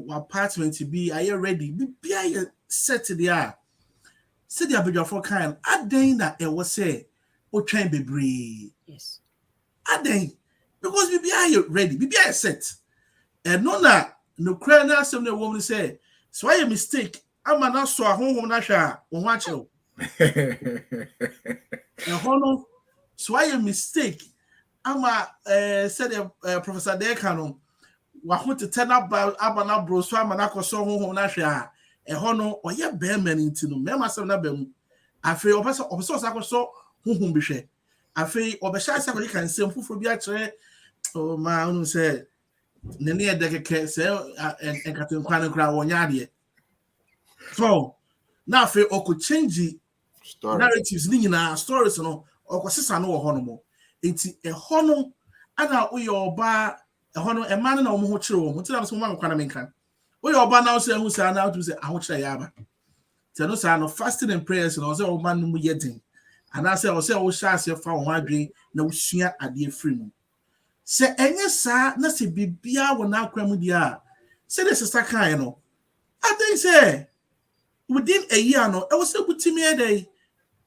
apartment to be, are you ready? Be set to the air. Sit there with your four kind. I think that it was say, oh, train be brave. Yes. I think because we be ready, we be set. And no crying now. Some the woman say, so I a mistake. I'm not so a home nasha on watch you. And hono, so I a mistake. I'm said Professor Dekano. Want to turn up by Abana Bros, so I'm not so home nasha. And hono, or ye bear men into no member na bem. I feel of I so whom be share. I feel of a shy somebody can say who be a oh, my own said. Nene de say and Captain Quan crowd one yard. So now I feel could change the narratives in our stories no or Quasisa no honomo. It's a hono and now we all bar a hono a man no more true. What's one can. We all bar now say who's now to say I watch a yaba. Tell us I know fasting and prayers and also man yetting. And I say, oh, shall say, found one dream, no sooner at the free moon. Say, and yes, sir, Nancy be beer when now cramudia. Say, this is a kind of. I think, say, within a year, no, I was able to me a day,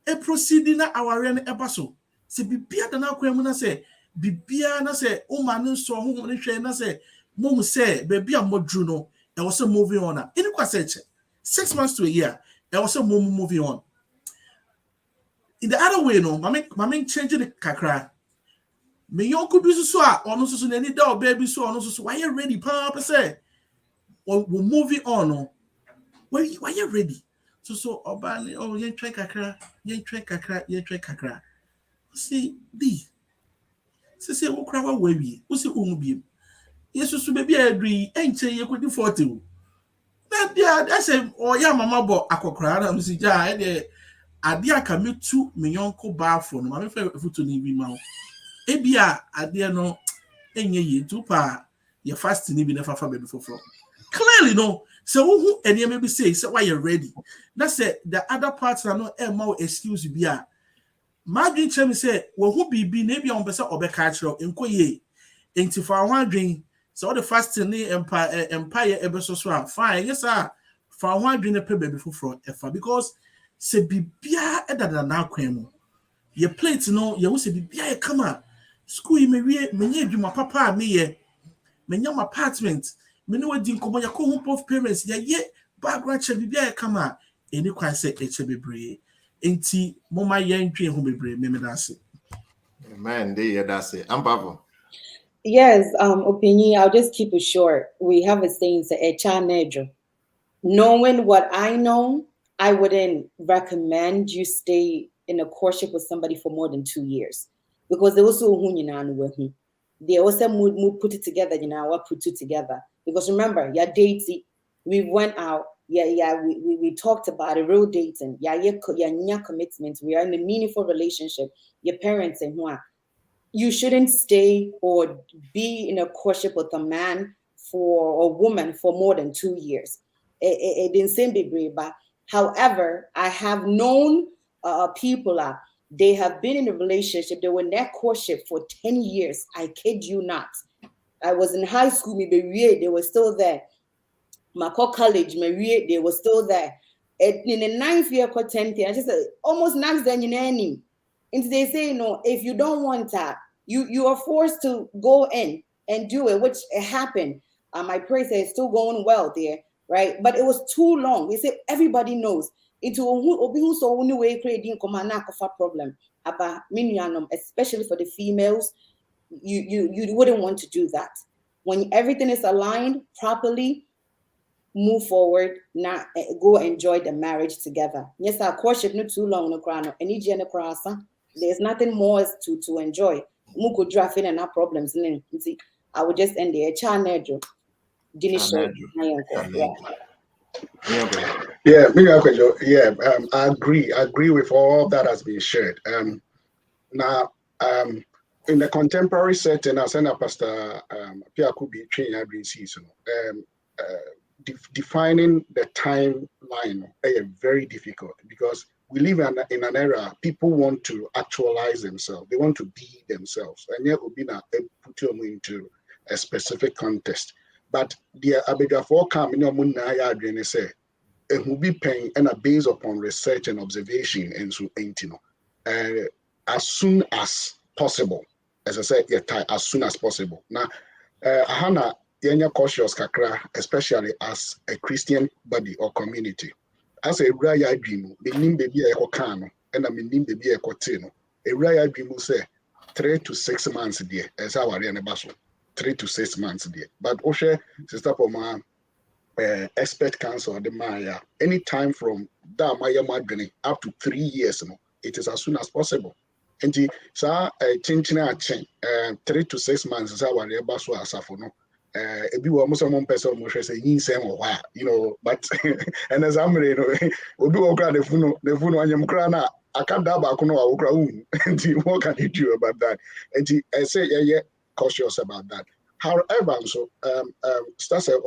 a proceeding our rent episode. Say, be beer than now cramuna say, be beer, and I say, oh, man, so whom and I say, Mom say, baby, I'm more Juno, and also moving on. In the question, 6 months to a year, and also moving on. In the other way, no, my changing the kakra. Me yon could be so on so any dog baby so on so why you ready, Papa say. We're moving on. No, why you ready? So Obani, oh, yen track kakra. See, D. Say, oh, crab away. What's it won't be? Yes, so maybe I agree. Ain't say you could do 40. That, yeah, that's a or yeah, Mama bought aquacrad. I'm see, yeah, Adia can meet two me uncle bar for no. I'm fair to leave him out. Ebia, Adia no, any two pa, you're fasting even if I baby for floor. Clearly, no. So who and you maybe say, so why you're ready. That's it. The other parts are not a more excuse to be a. Margaret Chemi said, well, who be maybe on person or be cultural in Koye. Into for one dream. So the fasting empire ever so fine. Yes, sir. For one dream a baby for floor, because. Se bibia edada na kwemu ye plate no ye wo se bibia e kama school me wie menye adwuma papa me ye menya my apartment me no wadi nkomo ya ko parents ye background che bibia e kama eni kwan se eche bebre enti moma yentwe ho bebre me that's it. Man, that's it. Ampavo. Yes, opinion, I'll just keep it short. We have a saying, say, knowing what I know, I wouldn't recommend you stay in a courtship with somebody for more than 2 years. Because they also they also put it together, what put it together. Because remember, you're dating, we went out, we talked about it, real dating, your commitment, we are in a meaningful relationship, your parents and what. You shouldn't stay or be in a courtship with a man or a woman for more than 2 years. It didn't seem big, but however, I have known people they have been in a relationship. They were in that courtship for 10 years. I kid you not. I was in high school, they were still there. Mako College, they were still there. In the 9th year, 10th year, I just almost knocks down your name. And they say, if you don't want that, you are forced to go in and do it, which it happened. I pray say it's still going well there, right? But it was too long. They say everybody knows. It's a problem about minianum, especially for the females. You wouldn't want to do that. When everything is aligned properly, move forward, not go enjoy the marriage together. Yes, our courtship not too long, no crown, any there's nothing more to enjoy. Muku drafting and our problems. I would just end there. I agree with all that has been shared. Now, in the contemporary setting, as Pastor Appiah Kubi Kwarteng defining the timeline is very difficult because we live in an era people want to actualize themselves. They want to be themselves. And yet we've been put them into a specific context. But the abegafo come in munaya say it will be paying and based upon research and observation and so as soon as possible. As I said, as soon as possible. Now Hannah Yenya cautious kakra, especially as a Christian body or community. As a raya dream, the name baby a kano, and I mean baby a cotino. A raya dream will say 3 to 6 months dear, as our basso. 3 to 6 months dear. But Oshe, Sister Pomaa, expert counsel the Maya, any time from da Maya Madgani up to 3 years, it is as soon as possible. And the sa chinchina 3 to 6 months is our basso asafono. Ebi wo most one person mo say yin sem o wa but and as I'm obi wo kra the funu anyam kra na aka da ba ko no wa kra and what can you do about that? And I say yeah cautious about that. However, so starts a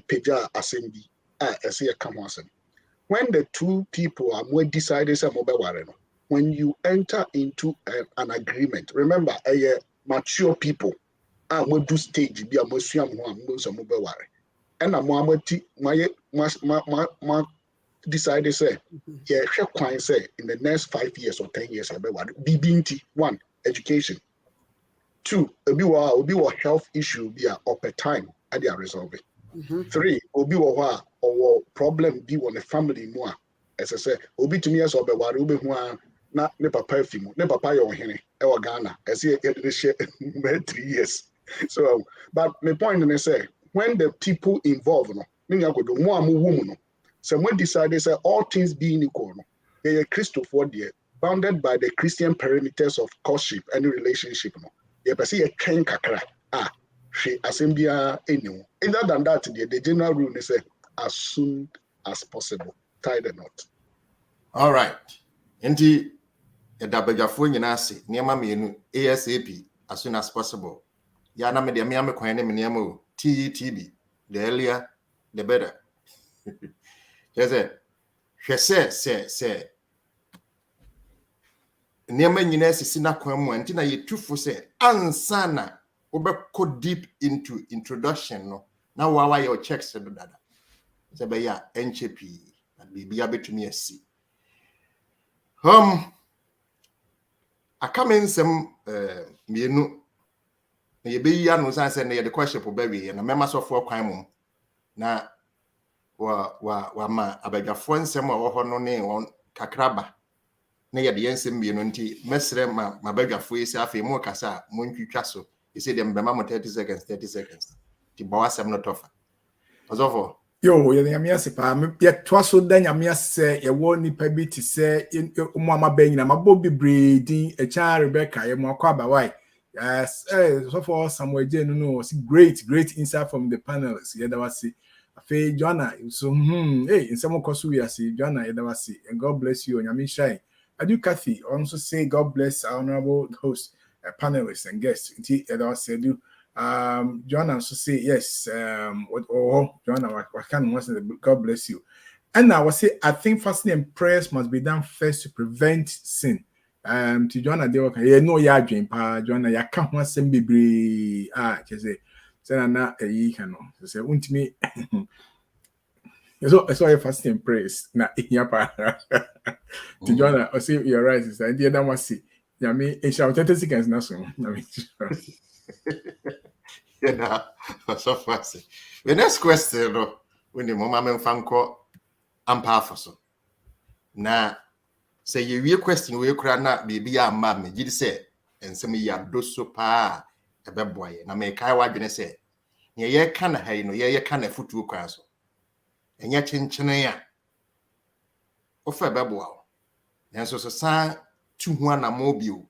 peja assembly I say come on. When the two people are more decided some when you enter into an agreement, remember mature people we do stage be a museum and a Muhammad my decided say say in the next 5 years or 10 years BBNT 1 education 2 obi health issue be a time at their resolve 3 obi or problem be on the family more as I say obi to me as obi na ne papa fimu ne papa yo hene e wa Ghana as ye share 3 years. So, but my point is say when the people involved, someone decided say all things being equal, they are Christopher there, bounded by the Christian parameters of courtship and relationship. You see a train kakra she assembia anymore. Other than that, the general rule is say as soon as possible. Tie the knot. All right. Indeed, the Dabajafo Yanasi, near Mammy ASAP as soon as possible. Yana me Miami Quine Minamo TETB. The earlier, the better. She say, near me Nines is in a quam and Tina ye 2 for say, Ansana, go deep into introduction. No, now why your checks to that. Say, yeah, NCP, and be able to me a see. I come in some, ye be yan was answer near the question for baby and a members of Fokuoh na wa ma abega phone some or no name on kakraba na yɛ de yɛnsɛm mmienu nti mɛsrɛ ma badwafo yi sɛ afei mo kasa mo ntwitwa so yɛsɛ deɛ mbɛma mo 30 seconds ti ba wasɛm no tɔfa ɔsɔfo yo yɛ nyame ase pa me yɛtoa so da nyame ase yɛwɔ nipa bi te sɛ mo amaba nyina mabɔ bibre din Echa Rebecca yɛ mo akɔ abawai yes so for Samuel J no great insight from the panelists yɛda wase afei Joanna so hey nsɛm kɔ so wiase Joanna yɛda wase and God bless you nyame shine Adu Kathy also say God bless our honorable host panelists and guests nti yɛda wase Adu Joanna also say yes. Joanna, what kind of God bless you. And I will say I think fasting and prayers must be done first to prevent sin. To Joanna, they were no ya dream pa Joanna ya can't want some baby just say na ye can say won't me. So fasting and prayers na pa. To Joanna, I say you're right, sister. And the other one see. Yeah, me 30 seconds now so. Yeah, so fast. The next question, when the mama fanko ampa so. Na say you question we kura na baby ya mama gidi say ensem ya doso pa ebeboye na me kai wadwene say ne ye ka na hai no ye ka na futuo kwa so. Enye chenchene ya. Ofa ebeboa. Nenso so san tu hu na mobile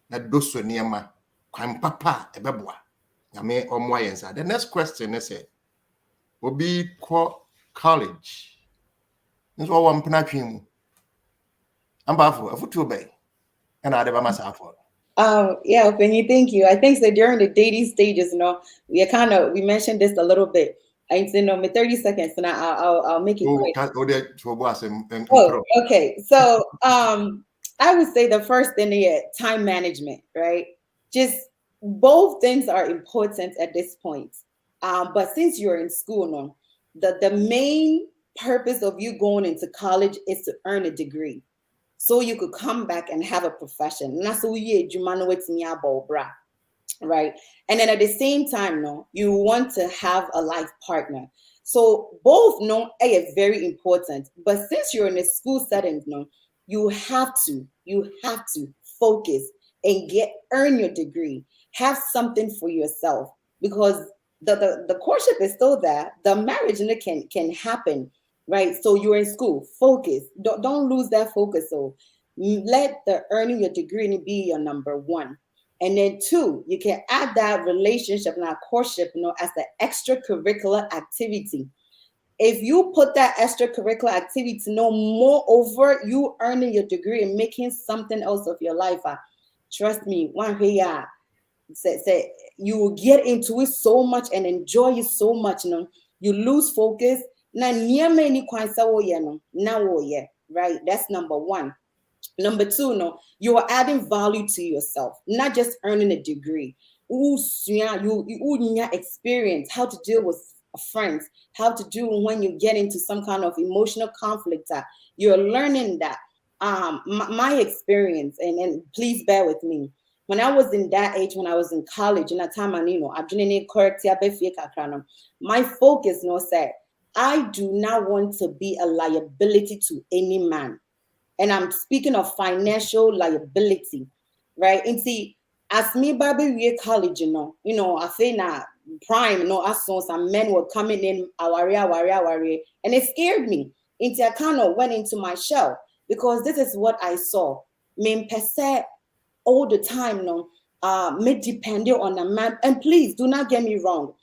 na doso niema kwan papa ebeboa. The next question is will be college. This is what I'm planning. I'm baffled. I put you away, and I never myself. Yeah, Penny, thank you. I think that during the dating stages, we mentioned this a little bit. I my 30 seconds, and I'll make it quick. Okay. So I would say the first thing is time management, right? Just both things are important at this point. But since you're in school, the main purpose of you going into college is to earn a degree. So you could come back and have a profession. Right? And then at the same time, you want to have a life partner. So both are very important. But since you're in a school setting, you have to focus and earn your degree. Have something for yourself, because the courtship is still there. The marriage can happen, right? So you're in school, focus. Don't lose that focus. So let the earning your degree be your number one. And then 2, you can add that relationship and courtship, as an extracurricular activity. If you put that extracurricular activity, moreover, you earning your degree and making something else of your life. Trust me, one way say you will get into it so much and enjoy it so much. You lose focus. Right? That's number 1. Number 2, you are adding value to yourself, not just earning a degree. You experience how to deal with friends, how to do when you get into some kind of emotional conflict. You're learning that. My experience, and please bear with me. When I was in that age, when I was in college, in that time, my focus said, I do not want to be a liability to any man. And I'm speaking of financial liability, right? And see, as me, baby, we college, I say now prime, as soon some men were coming in, and it scared me. Into I kind of went into my shell, because this is what I saw. Me per all the time, me depending on a man. And please do not get me wrong.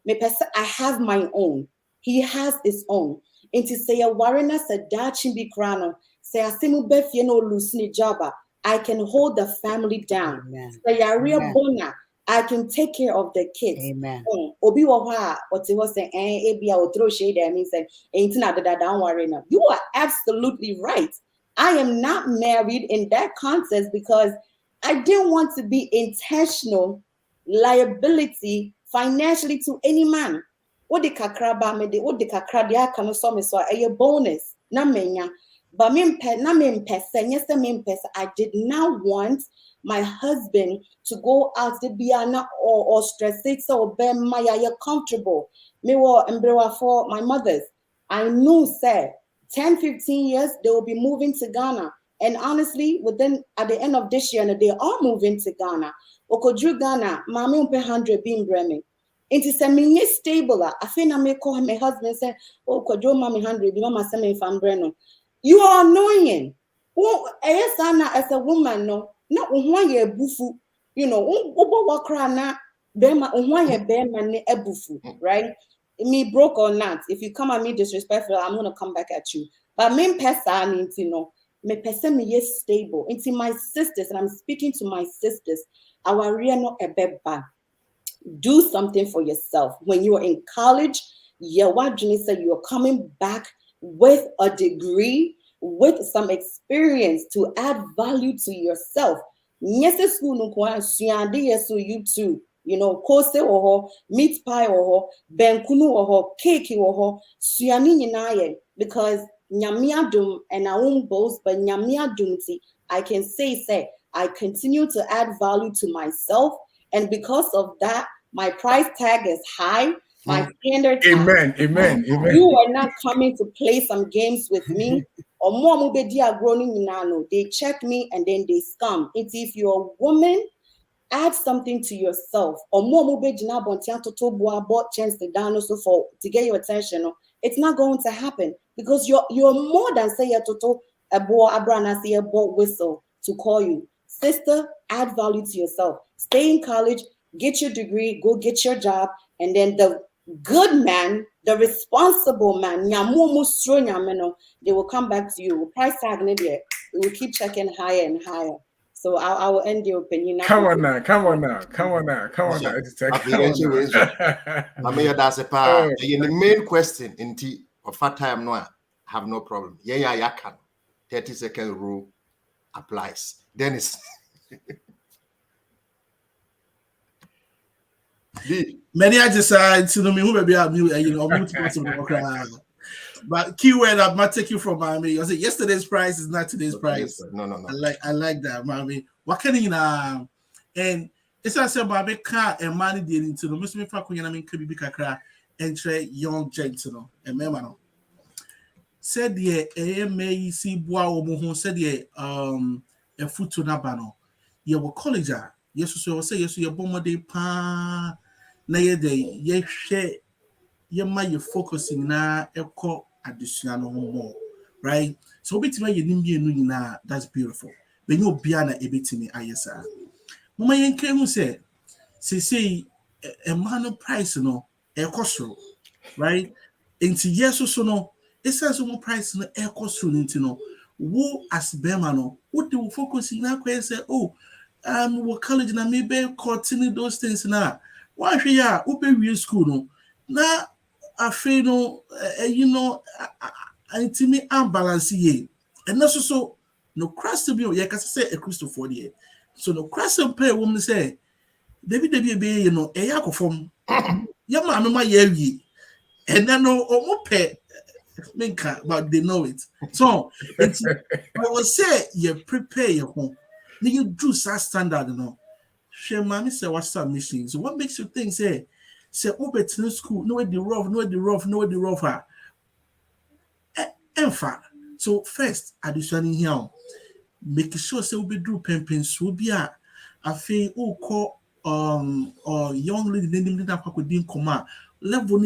Me per I have my own. He has his own. Into say a warrena sadachi bi krano. Say a simu befie no lusni jaba. I can hold the family down. Say a real bona. I can take care of the kids. Amen. Obi waha what he was saying, ebia or throw shade at me say, ain't not that down worry now. You are absolutely right. I am not married in that context because I didn't want to be intentional liability financially to any man. What the kakraba me de what the kakradia can so me so a bonus na menya. But I did not want my husband to go out to be or stress it so be my comfortable. Me were embrewa for my mothers. I knew, say 10-15 years they will be moving to Ghana. And honestly, at the end of this year, and they are moving to Ghana. Okodru Ghana, Maame umpe 100 being Bremen. It is a stable. I think I may call my husband say, "Oh, Kwadwo Mami 100, the mama send me from Breno." You are annoying. Oh, as a woman, no, not one year bufu. You know, wakrana bema bema ebufu, right? Me broke or not. If you come at me disrespectful, I'm gonna come back at you. But me person, you know, me person me yes stable. Into my sisters, and I'm speaking to my sisters. Our real no ebeba. Do something for yourself. When you are in college, you're coming back with a degree, with some experience to add value to yourself. Yes, school you too. You know, kose oho, meat pie oho, benkunu oho, cake oho, suani nyinaye. Because nyamia dum, and I won't boast, but nyamia dumti, I can say, I continue to add value to myself. And because of that, my price tag is high. My standard. Amen. You are not coming to play some games with me. Or more they check me and then they scam. It's if you're a woman, add something to yourself. Or more chance to get your attention. It's not going to happen because you're more than say a boy whistle to call you. Sister, add value to yourself. Stay in college, get your degree, go get your job, and then the good man, the responsible man, they will come back to you. Price tag, we will keep checking higher and higher. So I will end your opinion. Come on now. The main question in of that time no have no problem. Yeah, can. 30-second rule applies. Dennis. Many I decide to know me who maybe but keyword I might take you from Maame. I say yesterday's price is not today's price. No. I like that, Maame. What can you and it's as a Maame car and money deal into the Muslim Fakuyan I mean could be kakra entre young gentleman and memano. Said ye may see boa or said ye a foot to nabano. You were college. Yes, so say yes, your bomber de pa na ye day ye share ye my focusing na echo additional more, right? So bit my you na that's beautiful. When you biana a bit in the ISR. Mama yen came who said, say a man price no a cost right? Into yes or so no, it says more price no air cost into no. Wo as Bemano, what do focus in that say, oh, what college na maybe continue those things now. Why should ya open school no? Na I feel no, you know, intimate unbalance ye. And that's also no cross to be, yeah, because I say a crystal 48. So no cross and pay woman say, David, you know, a yak from your mamma, my ye. And then no, pay. But they know it. So it's, I will say you prepare your home. Then you do such standard, you know. Share Maame Serwaa submission. So what makes you think say over to school, no the rough. In fact, so first additioning here, make sure say we do pimping so be a feel call or young lady that could didn't come out. Level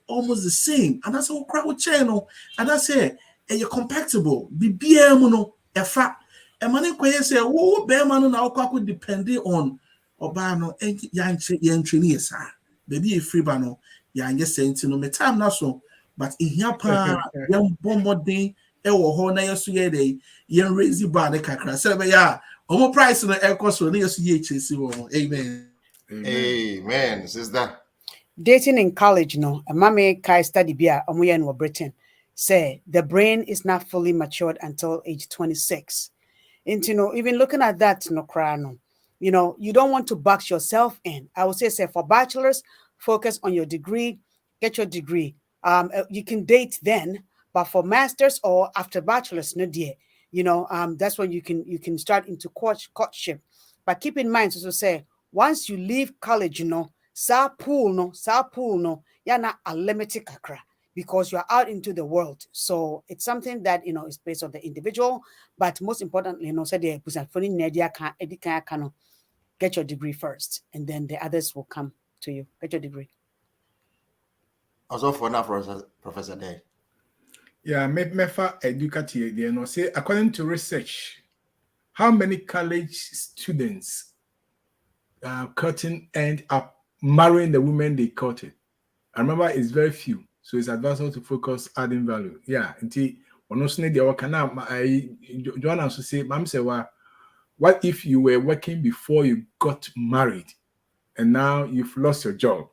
almost the same, and that's how crowd channel, and I say you're compatible. Be no a fact. And money say, oh, bear man now could depend on Obano and young trainees, baby free bano, young saying to no me time now so, but in here young bombarding, hona yesterday, young raisy bar the cacra, say, yeah, almost price on the air cost for the Amen, sister. Dating in college, no, a Maame kai study bia omuye no Britain say the brain is not fully matured until age 26. And you know, even looking at that, no crano, you know, you don't want to box yourself in. I would say for bachelors, focus on your degree, get your degree. You can date then, but for masters or after bachelors, no dear, you know, that's when you can start into courtship. But keep in mind, so say once you leave college, you know. Sa pool no, yana a limited kakra. because you're out into the world. So it's something that, is based on the individual, but most importantly, get your degree first, and then the others will come to you. Get your degree. Also for now, Professor Day. Yeah, mefa educative, say according to research, how many college students courting end up marrying the women they courted? I remember it's very few, so it's advisable to focus adding value. Yeah, until one also need the can Joanna also say, Maame Serwaa, what if you were working before you got married, and now you've lost your job,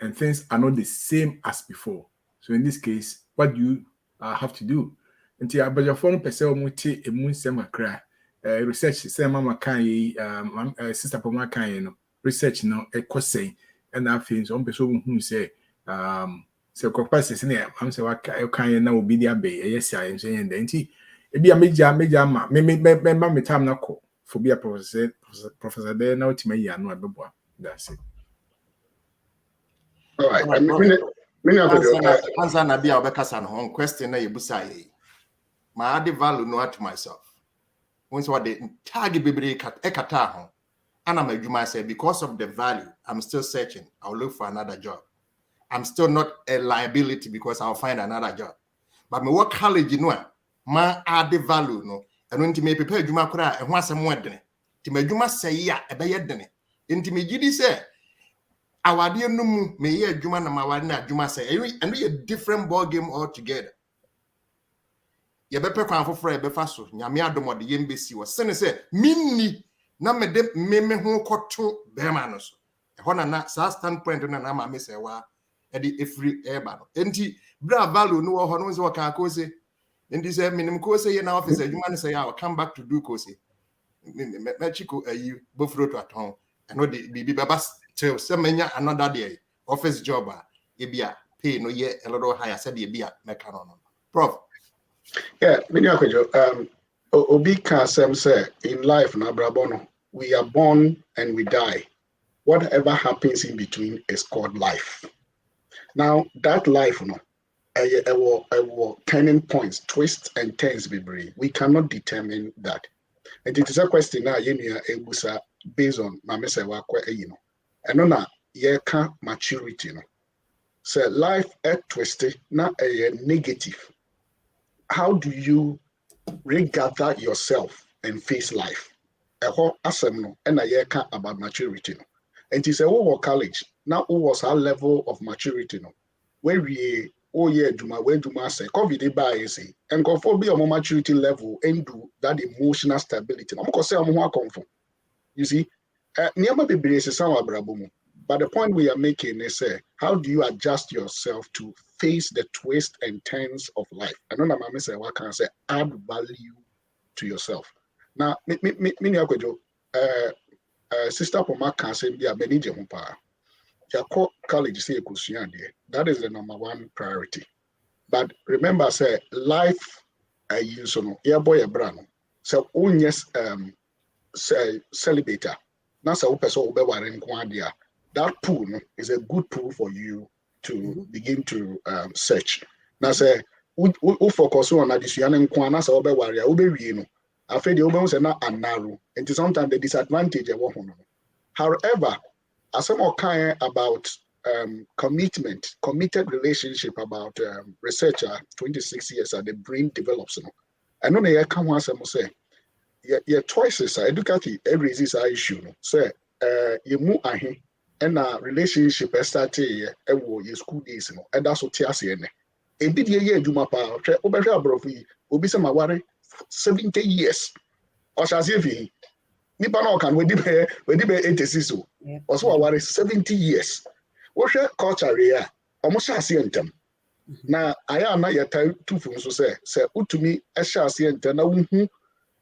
and things are not the same as before? So in this case, what do you have to do? Until Abajafon Pesel Muti a moon semakra research say Mama Kai Sister Pomaa Kai research a question and I think some person who say so Kokpas in there, I'm saying what kind now be the bay, yes, I am saying the it be a major me time na call for be a professor there now to me no abeboa. That's it. All right. Answer na bia obekasa no on question na yebusa ye. Ma add value no to myself. Once what the tag bebre ekata ho. And I'm a say because of the value, I'm still searching. I'll look for another job. I'm still not a liability because I'll find another job. But my work college, ma add the value no. And when to me prepare juma kura and once more dene. To me juma say ya ebe dene. Into me gidi say awadi no mu me ye juma na mawadi na juma say and we a different ball game altogether. Ye be kwan foforo e be fa so nyame adomode ye mbesi wo sene say minni na me de me ho koto be ma no so e ho na sa standpoint na na Maame Serwaa e di efri e ba no enti bra value no ho no so ka ko say enti say minim ko say ye na office adwuma no say I will come back to do ko say me chiko ayi bofro to aton e no de bibi baba tell say menya another day office job e bia pay no ye a little higher said ye bia me ka no Prof. Yeah, Obi Kasem said in life na brabono, we are born and we die. Whatever happens in between is called life. Now that life, turning points, twists and turns, we cannot determine that. And it is a question now, ebusa based on Maame Serwaa and on a maturity. So life a twisted, not a negative. How do you regather yourself and face life? And I can't about maturity. And he said, oh, college, now who was our level of maturity? Where we, oh, yeah, where do I say, COVID by say, and go for be a more maturity level and do that emotional stability. I'm going to say, I'm more comfort. You see, never be braces, some abrabomu. But the point we are making is, how do you adjust yourself to face the twists and turns of life? I know that Maame Serwaa can say, add value to yourself. Now, Sister Pomaa can say, be a manager. Your college say that is the number one priority. But remember, say life, you so your boy a brand. So, yes, celebrator. Now, so person be wearing kwandia. That pool is a good pool for you to begin to search. Now say we focus on this young kwana so be warrior we no afraid you be say na narrow and sometimes the disadvantage however as some kind about committed relationship about researcher 26 years the brain develops I know they come once and say your choices are educative every is our issue say you move ahead and a relationship started your school days and that's what tears and did ye do my power over obi say my worry 70 years or shall say nipa no can we did 86 also I worry 70 years what culture here almost shall see them now I am not yet two phones so say to me a shall see and now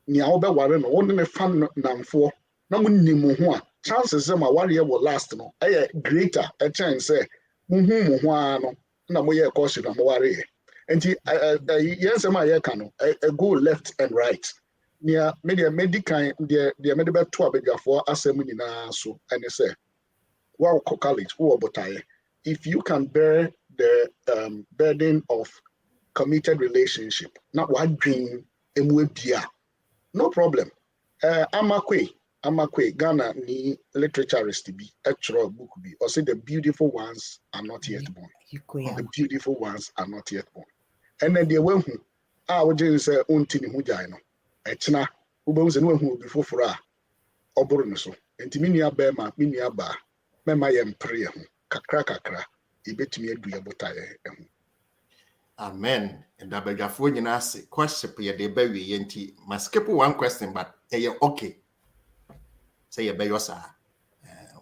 ni obe worry no one me fan namfo na munni mo ho chances my warrior will last no greater a chance say no na mo ye caution na mo worry and yes am I can go left and right near media medical the medical to abegafo assembly na so and say wow college who obotaye if you can bear the burden of committed relationship. Not one dream, no problem. Amakwe, Ghana ni literaturist be actual book be or say the beautiful ones are not yet born. The beautiful ones are not yet born. And then the one who would say untini hujano. Etna ubos and one who be for obornoso. And Timinia Bema, Minia Ba, Mema yam prayer, kakra, ibetimi adu yabotaya. Amen. And the begafo you ask question per the baby yenti. Must skip one question, but okay. Say a bayosa.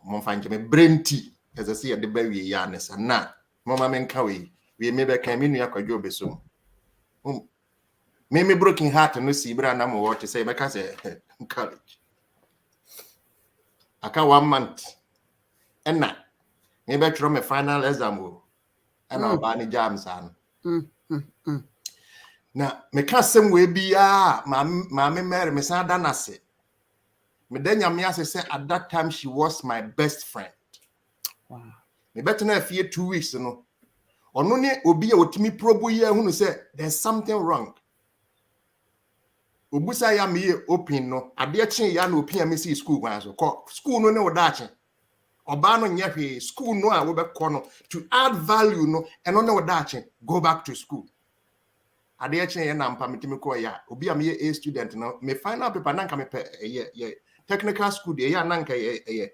Monfange me brain tea as I see at the baby yarness and na Mama Menkawi. We may be coming here Kwadwo beso. Me broken heart and no see brand what to say because college. I can 1 month. And na maybe try my final exam and I'll buy jams and now me can't some way be Maame Mary me sa danase. Me then Yamiase said at that time she was my best friend. Wow. Me better na fear 2 weeks no. Ono ne obi a otimi probo ye hu no say there's something wrong. Obusa ya me open no ade chen ya na open me see school kwan so school no ne odache. Oba no nye hwe school no a wo be ko no to add value no eno ne odache go back to school. Ade chen ye na mpa metimi ko ya obi a me a student no me final paper na nka me pe ye technical school de ya na nka ye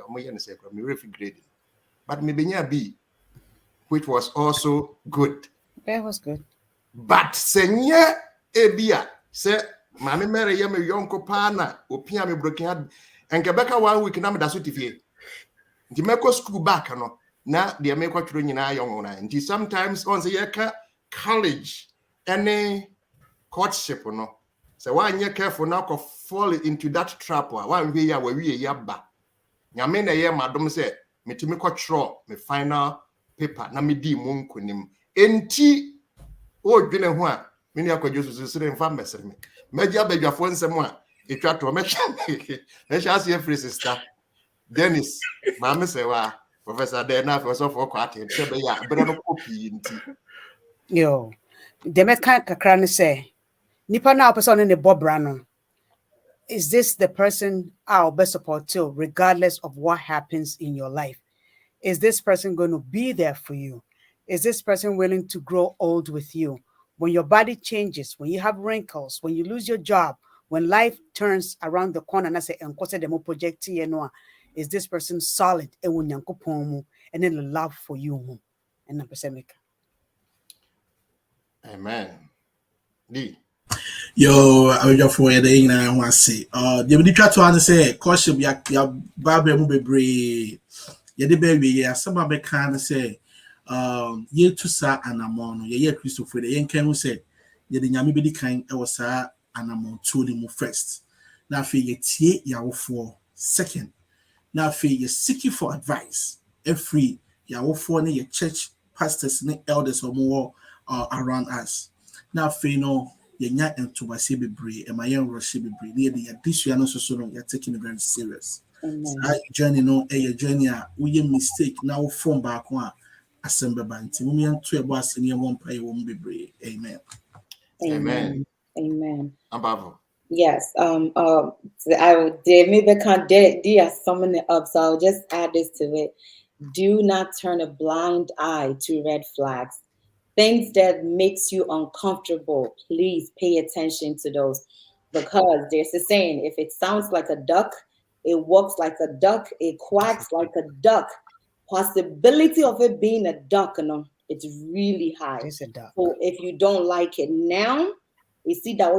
omo ye ne say me refi grading. But me benya B, which was also good. That was good. But senye ebia say Maame Mary ye me yonko pa na opia me broken heart enkebeka 1 week na me da so tifie. Nti meko school back no na de me kwatwero nyina yon na. Nti sometimes on say ye ka college any courtship no. So why you careful now could fall into that trap why we ya we ya ba. Nyame na ye madom say metimi kwatwero me final paper na me di mu nkonim. Enti o dwene ho a me ne akwadwo susure mfa mbesere me. Meja badwafo nsem a etwa to me hwa ase free sister Dennis Maame Serwaa Professor Dena for Kwarteng se be ya be no copy nti Yo, the mekan kakra ne say nipa na person in the bobra no. Is this the person I'll best support too, regardless of what happens in your life? Is this person going to be there for you? Is this person willing to grow old with you? When your body changes, when you have wrinkles, when you lose your job, when life turns around the corner and I say, project, is this person solid? And then the love for you. And Amen. D. Yo, I just for the I want to say. The try to say, Courtship, ya babe mu bebre. Ya de baby, ya some be can say, ye to sa anamon, ye Christopher, the yen can say, ye the nyami be the kind I was sa anamon to the first. Now fe ye tie ya for second. Now fe ye seek you for advice. Every ya for ne ye church pastors ne elders or more around us. Now fe no yenya into wase bebre e ma yen rush bebre near the addition no so no you're taking it very serious. Journey no a journey a we mistake now from back one assemble banti mumi anto e bo asene won pay won bebre. Amen. Amen. Amen. Above. Yes. I would maybe can't dear summon it up, so I'll just add this to it. Do not turn a blind eye to red flags. Things that makes you uncomfortable, please pay attention to those, because there's a saying, if it sounds like a duck, it walks like a duck, it quacks like a duck. Possibility of it being a duck, it's really high. It's a duck. So if you don't like it now, you see that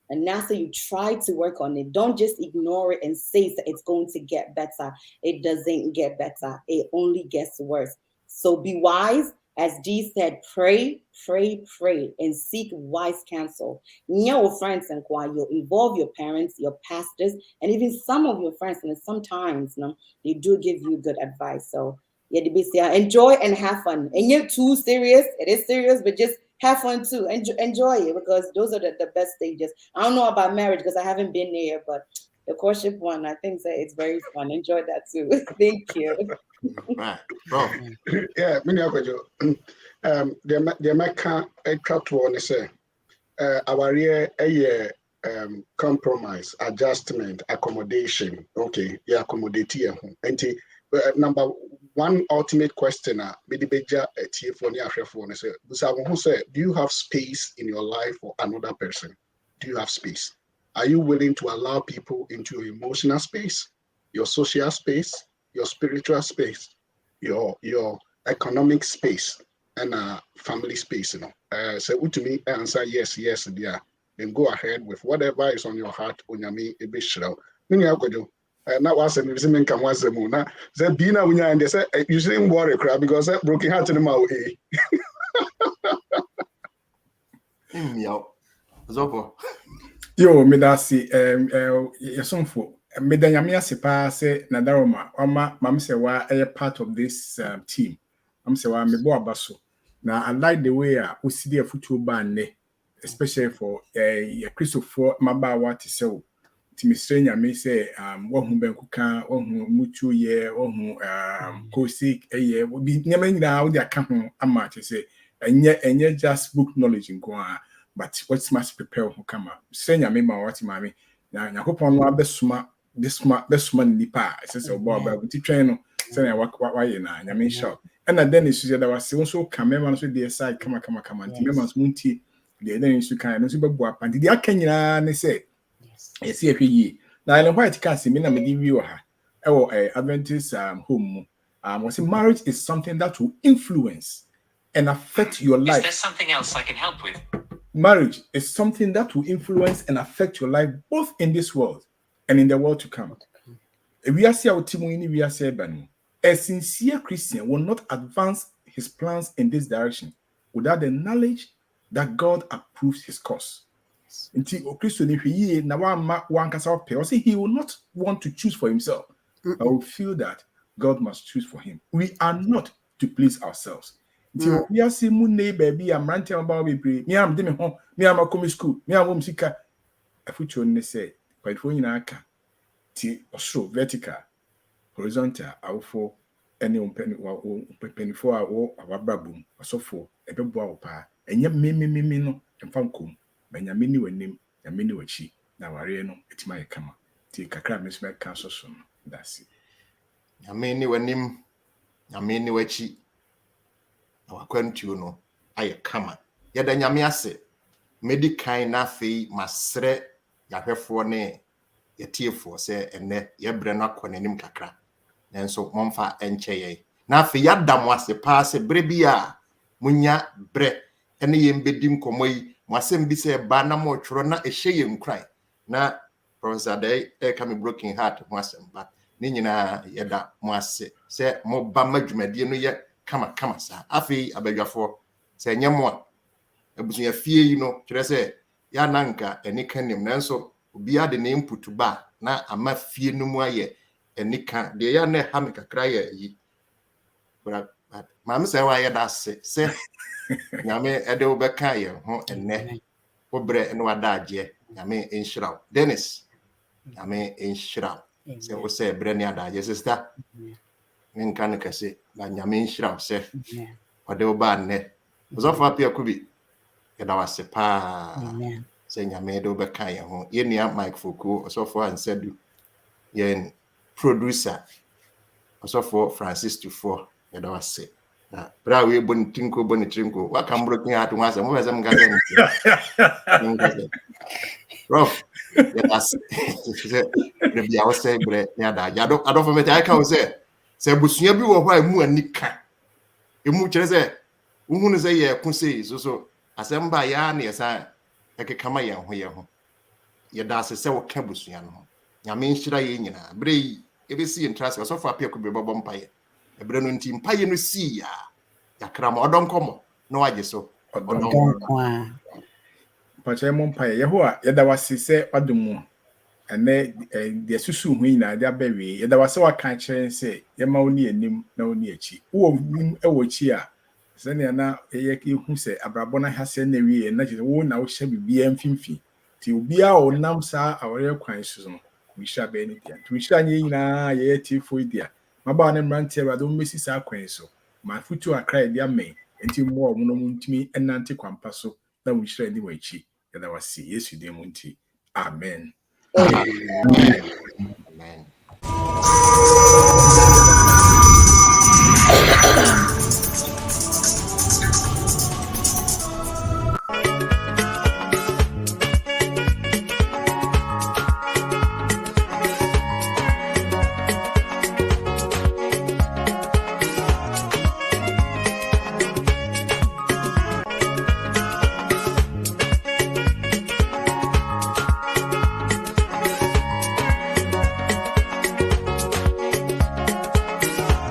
and now so you try to work on it. Don't just ignore it and say that it's going to get better. It doesn't get better. It only gets worse. So be wise. As Dee said, pray, and seek wise counsel. Your friends and you involve your parents, your pastors, and even some of your friends. And sometimes, they do give you good advice. So, enjoy and have fun. And you're too serious. It is serious, but just have fun too. Enjoy it, because those are the best stages. I don't know about marriage because I haven't been there, but the courtship one, I think that it's very fun. Enjoy that too. Thank you. Right. Prof. Yeah, many of you. The Mecca Kwadwo ne say our year compromise, adjustment, accommodation. Okay, yeah, accommodate here. And number one ultimate question, maybe beja for the say, who say, do you have space in your life for another person? Do you have space? Are you willing to allow people into your emotional space, your social space, your spiritual space, your economic space, and family space? You know, so to me, answer yes, dear. Then go ahead with whatever is on your heart. Unyami ebishra. Mini akojo. Now was a museum can was the moon. The Bina Unya and they say you shouldn't worry, crap, because that broken heart in the mouth. Yo, me da si yesonfo me da nyame ase pa se na daroma oma Maame Serwaa part of this team. Maame Serwaa me bo abaso. Now I like the way usidi afutu ba ne, especially for Kuffour mabawa to say Timistre nyame say wohu benkuka wohu mutu ye wohu kosi ye bi nyame nyina wo dia ka ho ama to say enye just book knowledge nko but what must prepare who come up. Say nyame ma what mame na yakopon no abesuma besuma nipa say obo ba buti twen no say na wa ye na nyame show and then is that was so camera so the side come nti me munti the then is kan no so bebu apa nti dia kan nyina ne say yes ehwe yi na Ellen White can see me na me di view ha Adventist home was marriage is something that will influence and affect your life. Is there something else I can help with? Marriage is something that will influence and affect your life both in this world and in the world to come. A sincere Christian will not advance his plans in this direction without the knowledge that God approves his cause. He will not want to choose for himself, but will feel that God must choose for him. We are not to please ourselves. We are seeing moon baby, I'm ranting about me. Me, I'm doing home. Me, I'm a coming school. Me, I'm home sick. A future ne say, but when you are also vertical, horizontal, our for any penny for our baboon, or so for a baby, and yet me no, and funkum, when you mini when name, and mini what she now are no, it's my camera. Take a crab, Miss Mac Council soon. That's it. I mean, when him, I mean, what she. Akwantu no aye kama yeda nyame ase medical na fei masre yahwefo ne yetiefo se enne yebre no akonanim kakra nenso momfa encheye na fei yadam ase pa se bre bia munya bre ene yembedim komoyi mwasem bi se ba na mo tworo na ehye nkran na Professor Day come broken heart mwasem ba ni nyina yeda mo ase se mo ba madwumade no ye kama sa afi abadwafo se nyemo a ebusu ya fie yi no kire se ya nanka enika nim nanso obi ade ne input ba na ama fie no mu aye enika de ya na ha me kakra ya yi but Maame Serwaa ya da se nyame ede obeka ye ho enne obre no adaje nyame enhyiraw Dennis nyame enhyiraw se o se bre ne adaje sister nkan kase ba nyame nhyiraw se ode oba ne ozofa Appiah Kubi yeda wase pa se nyame ede obeka ye ho ye nia Mike Fokuoh Fokuoh Ansah-Adu ye producer Fokuoh Francis Kuffour yeda wase na bra we bonitrinko wa kam broken heart wa se mo be se mgaze ni Prof yeda se the bia wo se bre ya da ya do for me I can say se busua bi wo hwa mu anika emu kire se uhunu se ye kunse so asemba ya na yesa ekekama ye ho ye da se wo ka busua no nyame nhyira ye nyina bre yi ebesi interest so for Appiah Kubi bobo mpaye ebre no nti mpaye no si ya krama odonkomo no waje so odonko pache mo mpaye ye ho a ye da wase se wadomu ene de susu hu nyina de abawe ye da wase waka kire se ye ma oni anim na oni achi wo nim ewo chi a se ne na ye hu se abrabo na hase na wie na je wo na wo hye bibia mfimfi ti obi a onam sa awore kwan so no we shall be anything. We shall na ye for dear. My barn and ranter, I don't miss his acquaintance. My foot to a cry, dear may, until more monument to me and Nanti Quampasso than we shall anyway cheat. And I was see, yes, you dear Munty. Amen.